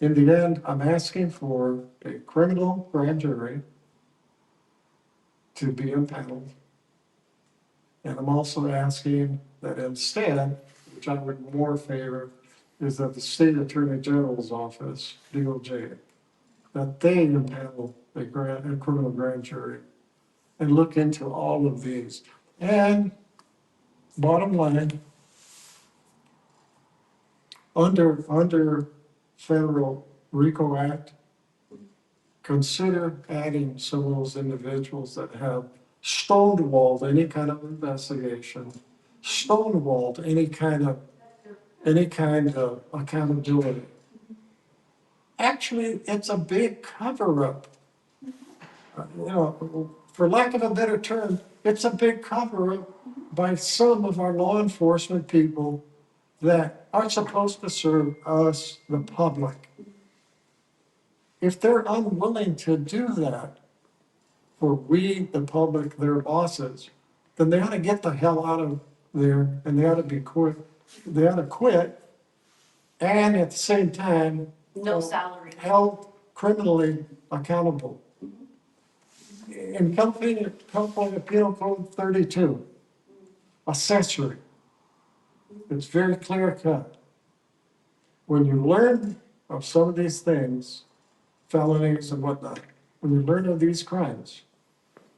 in the end, I'm asking for a criminal grand jury to be impaneled. And I'm also asking that instead, which I would more favor, is that the State Attorney General's office, DOJ, that they impanel a criminal grand jury and look into all of these. And bottom line, under federal RICO Act, consider adding some of those individuals that have stonewalled any kind of investigation, stonewalled any kind of accountability. Actually, it's a big cover-up. For lack of a better term, it's a big cover-up by some of our law enforcement people that are supposed to serve us, the public. If they're unwilling to do that for we, the public, their bosses, then they ought to get the hell out of there and they ought to be quit. They ought to quit and at the same time, No salary. held criminally accountable. In California Penal Code 32, accessory, it's very clear cut. When you learn of some of these things, felonies and whatnot, when you learn of these crimes,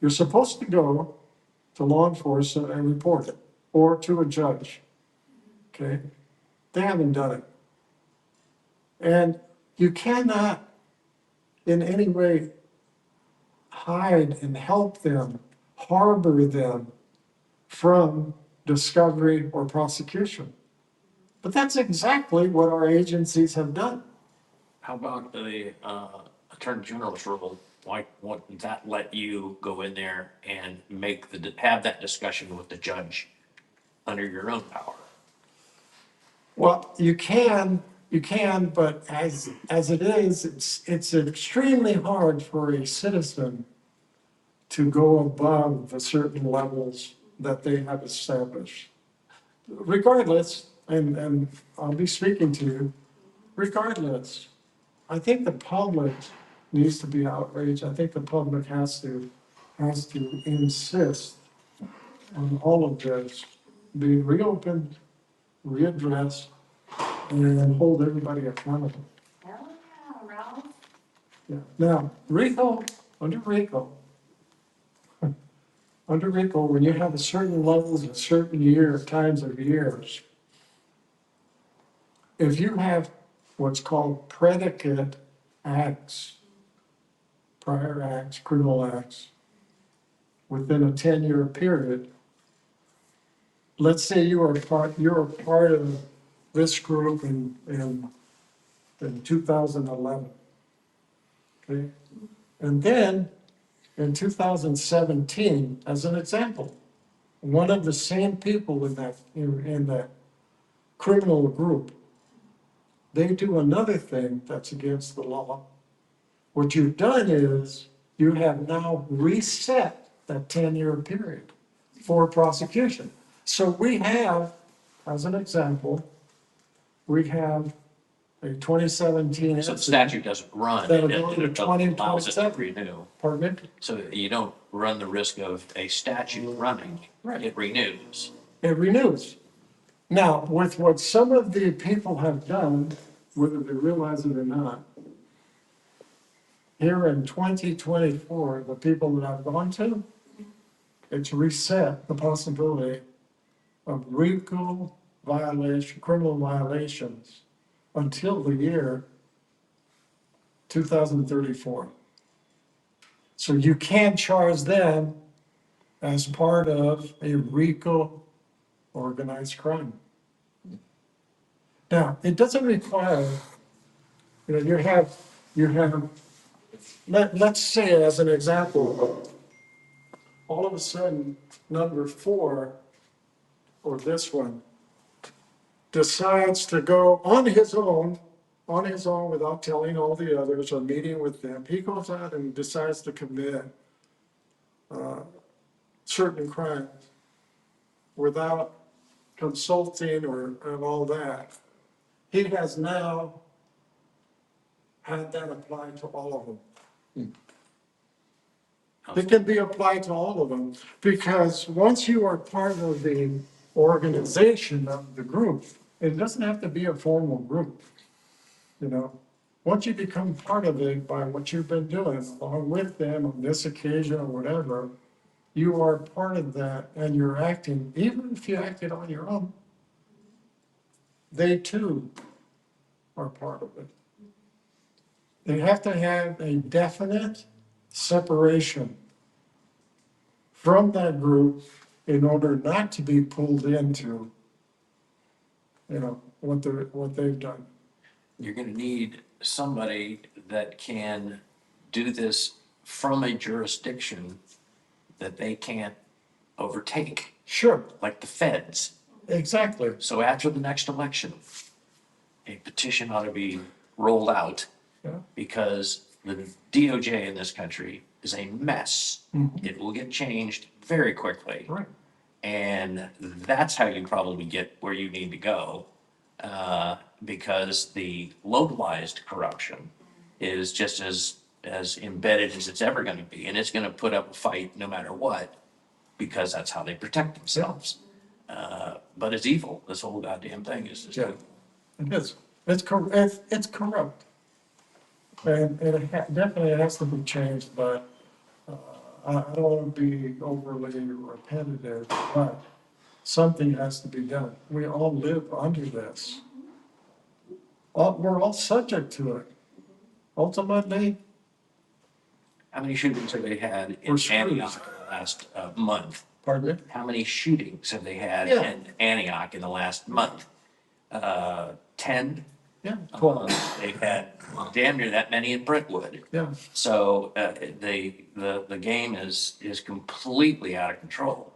you're supposed to go to law enforcement and report it, or to a judge, okay? They haven't done it. And you cannot in any way hide and help them, harbor them from discovery or prosecution. But that's exactly what our agencies have done. How about the Attorney General's rule? Why wouldn't that let you go in there and have that discussion with the judge under your own power? Well, you can, but as it is, it's extremely hard for a citizen to go above the certain levels that they have established. Regardless, and I'll be speaking to you, regardless, I think the public needs to be outraged. I think the public has to insist on all of this being reopened, readdressed, and hold everybody accountable. Hell yeah, Ralph. Yeah. Now, RICO, under RICO, when you have a certain levels, a certain times of years, if you have what's called predicate acts, prior acts, criminal acts, within a 10-year period, let's say you're a part of this group in 2011, okay? And then in 2017, as an example, one of the same people in that criminal group, they do another thing that's against the law. What you've done is you have now reset that 10-year period for prosecution. So we have, as an example, we have a 2017. So the statute doesn't run, That'll it go to it allows it to 2027. renew. Pardon me? So you don't run the risk of a statute running, Right. it renews. It renews. Now, with what some of the people have done, whether they realize it or not, here in 2024, the people that I've gone to, it's reset the possibility of RICO violation, criminal violations until the year 2034. So you can't charge them as part of a RICO organized crime. Now, it doesn't require, you have, let's say as an example, all of a sudden, number 4, or this one, decides to go on his own without telling all the others or meeting with them. He goes out and decides to commit certain crimes without consulting and all that. He has now had that applied to all of them. It can be applied to all of them because once you are part of the organization of the group, it doesn't have to be a formal group. Once you become part of it by what you've been doing along with them on this occasion or whatever, you are part of that and you're acting, even if you acted on your own, they too are part of it. They have to have a definite separation from that group in order not to be pulled into, what they've done. You're gonna need somebody that can do this from a jurisdiction that they can't overtake, Sure, like the feds. exactly. So after the next election, a petition ought to be rolled out Yeah. because the DOJ in this country is a mess. It will get changed very quickly. Right. And that's how you probably get where you need to go, because the localized corruption is just as embedded as it's ever gonna be. And it's gonna put up a fight no matter what, because that's how they protect themselves. But it's evil, this whole goddamn thing is just. Yeah. It is. It's corrupt. And it definitely has to be changed, but I don't want to be overly repetitive, but something has to be done. We all live under this. We're all subject to it. Ultimately, How many shootings have they had We're in screwed. Antioch in the last month? pardon me? How many shootings have they had Yeah. in Antioch in the last month? 10. Yeah, 12, They've had damn near that many in Brentwood. yeah. So the game is completely out of control.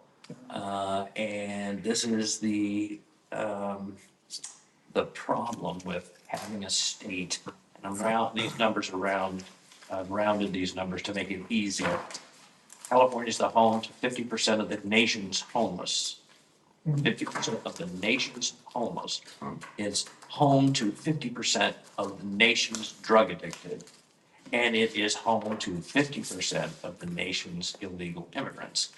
And this is the problem with having a state, and I'm round, these numbers are round, I've rounded these numbers to make it easier. California is the home to 50% of the nation's homeless. 50% of the nation's homeless is home to 50% of the nation's drug addicted. And it is home to 50% of the nation's illegal immigrants.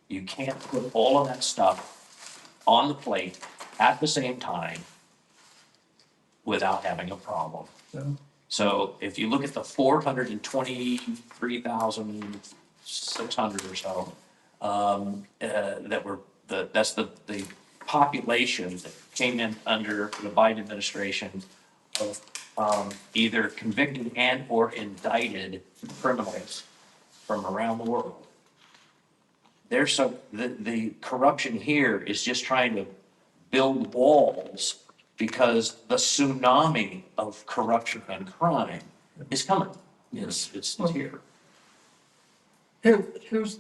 You can't put all of that stuff on the plate at the same time without having a problem. Yeah. So if you look at the 423,600 or so, that were, that's the population that came in under the Biden administration of either convicted and or indicted criminals from around the world. There's so, the corruption here is just trying to build walls because the tsunami of corruption and crime is coming. It's here. Here's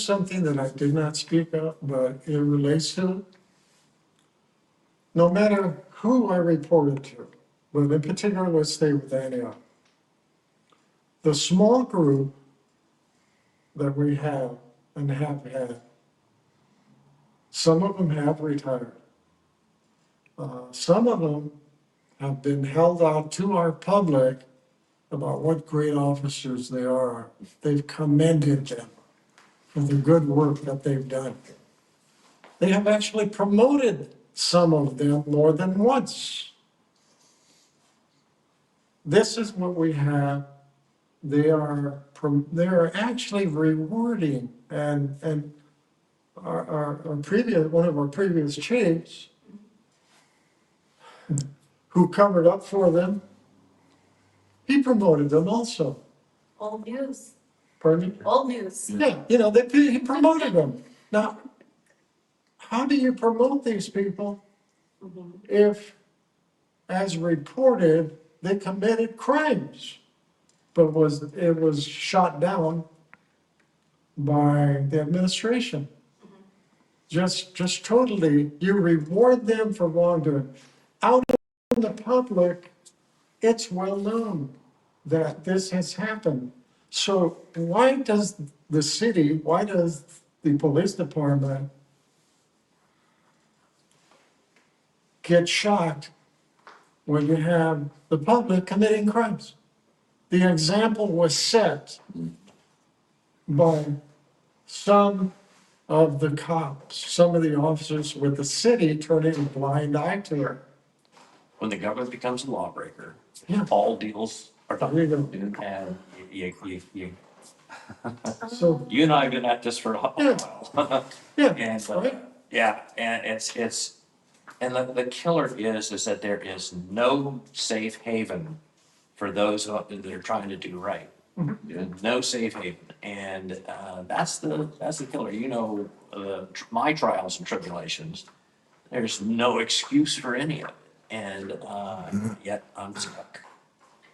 something that I did not speak of, but it relates to it. No matter who I reported to, but in particular, let's stay with Antioch. The small group that we have and have had, some of them have retired. Some of them have been held out to our public about what great officers they are. They've commended them for the good work that they've done. They have actually promoted some of them more than once. This is what we have. They are actually rewarding, and our previous, one of our previous chiefs who covered up for them, he promoted them also. Old news, Pardon me? old news. Yeah, he promoted them. Now, how do you promote these people if, as reported, they committed crimes, but it was shot down by the administration? Just totally, you reward them for wrongdoing. Out in the public, it's well known that this has happened. So why does the city, why does the police department get shocked when you have the public committing crimes? The example was set by some of the cops, some of the officers, with the city turning a blind eye to it. When the government becomes a lawbreaker, Yeah. all deals are done. There you go. And So, you and I have been at this for a while. yeah, And, right? yeah, and and the killer is that there is no safe haven for those that are trying to do right. No safe haven, and that's the killer. My trials and tribulations. There's no excuse for any of it, and yet I'm stuck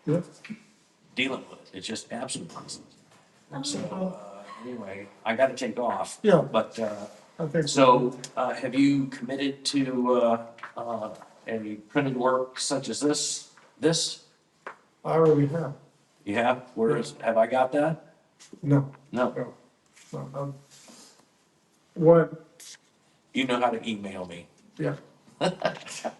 Yeah. dealing with it. It's just absolute nonsense. So anyway, I got to take off. Yeah. But I think so have you committed to any printed work such as this? This I already have. you have? Have I got that? No, No. no. No. What, You know how to email me. yeah.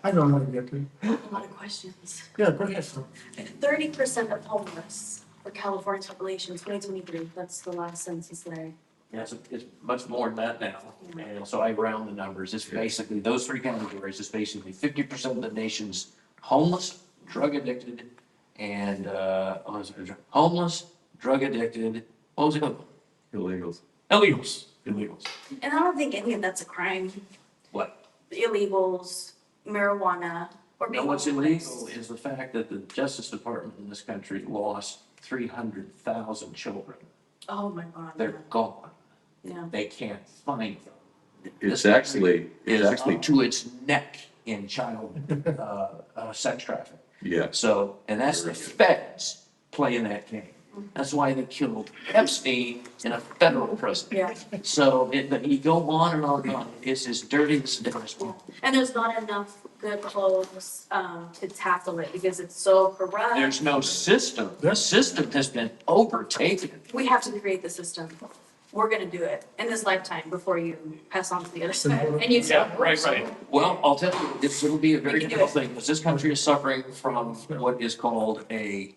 I know how to get to you. A lot of questions. Yeah, go ahead. 30% of homeless for California's population, 2023, that's the last census there. Yeah, it's much more than that now. And so I round the numbers. It's basically, those three categories, it's basically 50% of the nation's homeless, drug addicted, and homeless, drug addicted, what was it called? Illegals. Illegals. And I don't think any of that's a crime. What? Illegals, marijuana, or being No, what's homeless. illegal is the fact that the Justice Department in this country lost 300,000 children. Oh my God. They're gone. Yeah. They can't find them. It's This actually, is up to its neck in child sex trafficking. Yeah. So, and that's the feds playing that game. That's why they killed Epstein in a federal prison. Yeah. So you go on and on and on. It's as dirty as the damnedest one. And there's not enough good clothes, to tackle it because it's so corrupt. There's no system. The system has been overtaken. We have to create the system. We're gonna do it in this lifetime before you pass on to the other side. And you. Right. Well, I'll tell you, it'll be a very We can do difficult it. thing, because this country is suffering from what is called a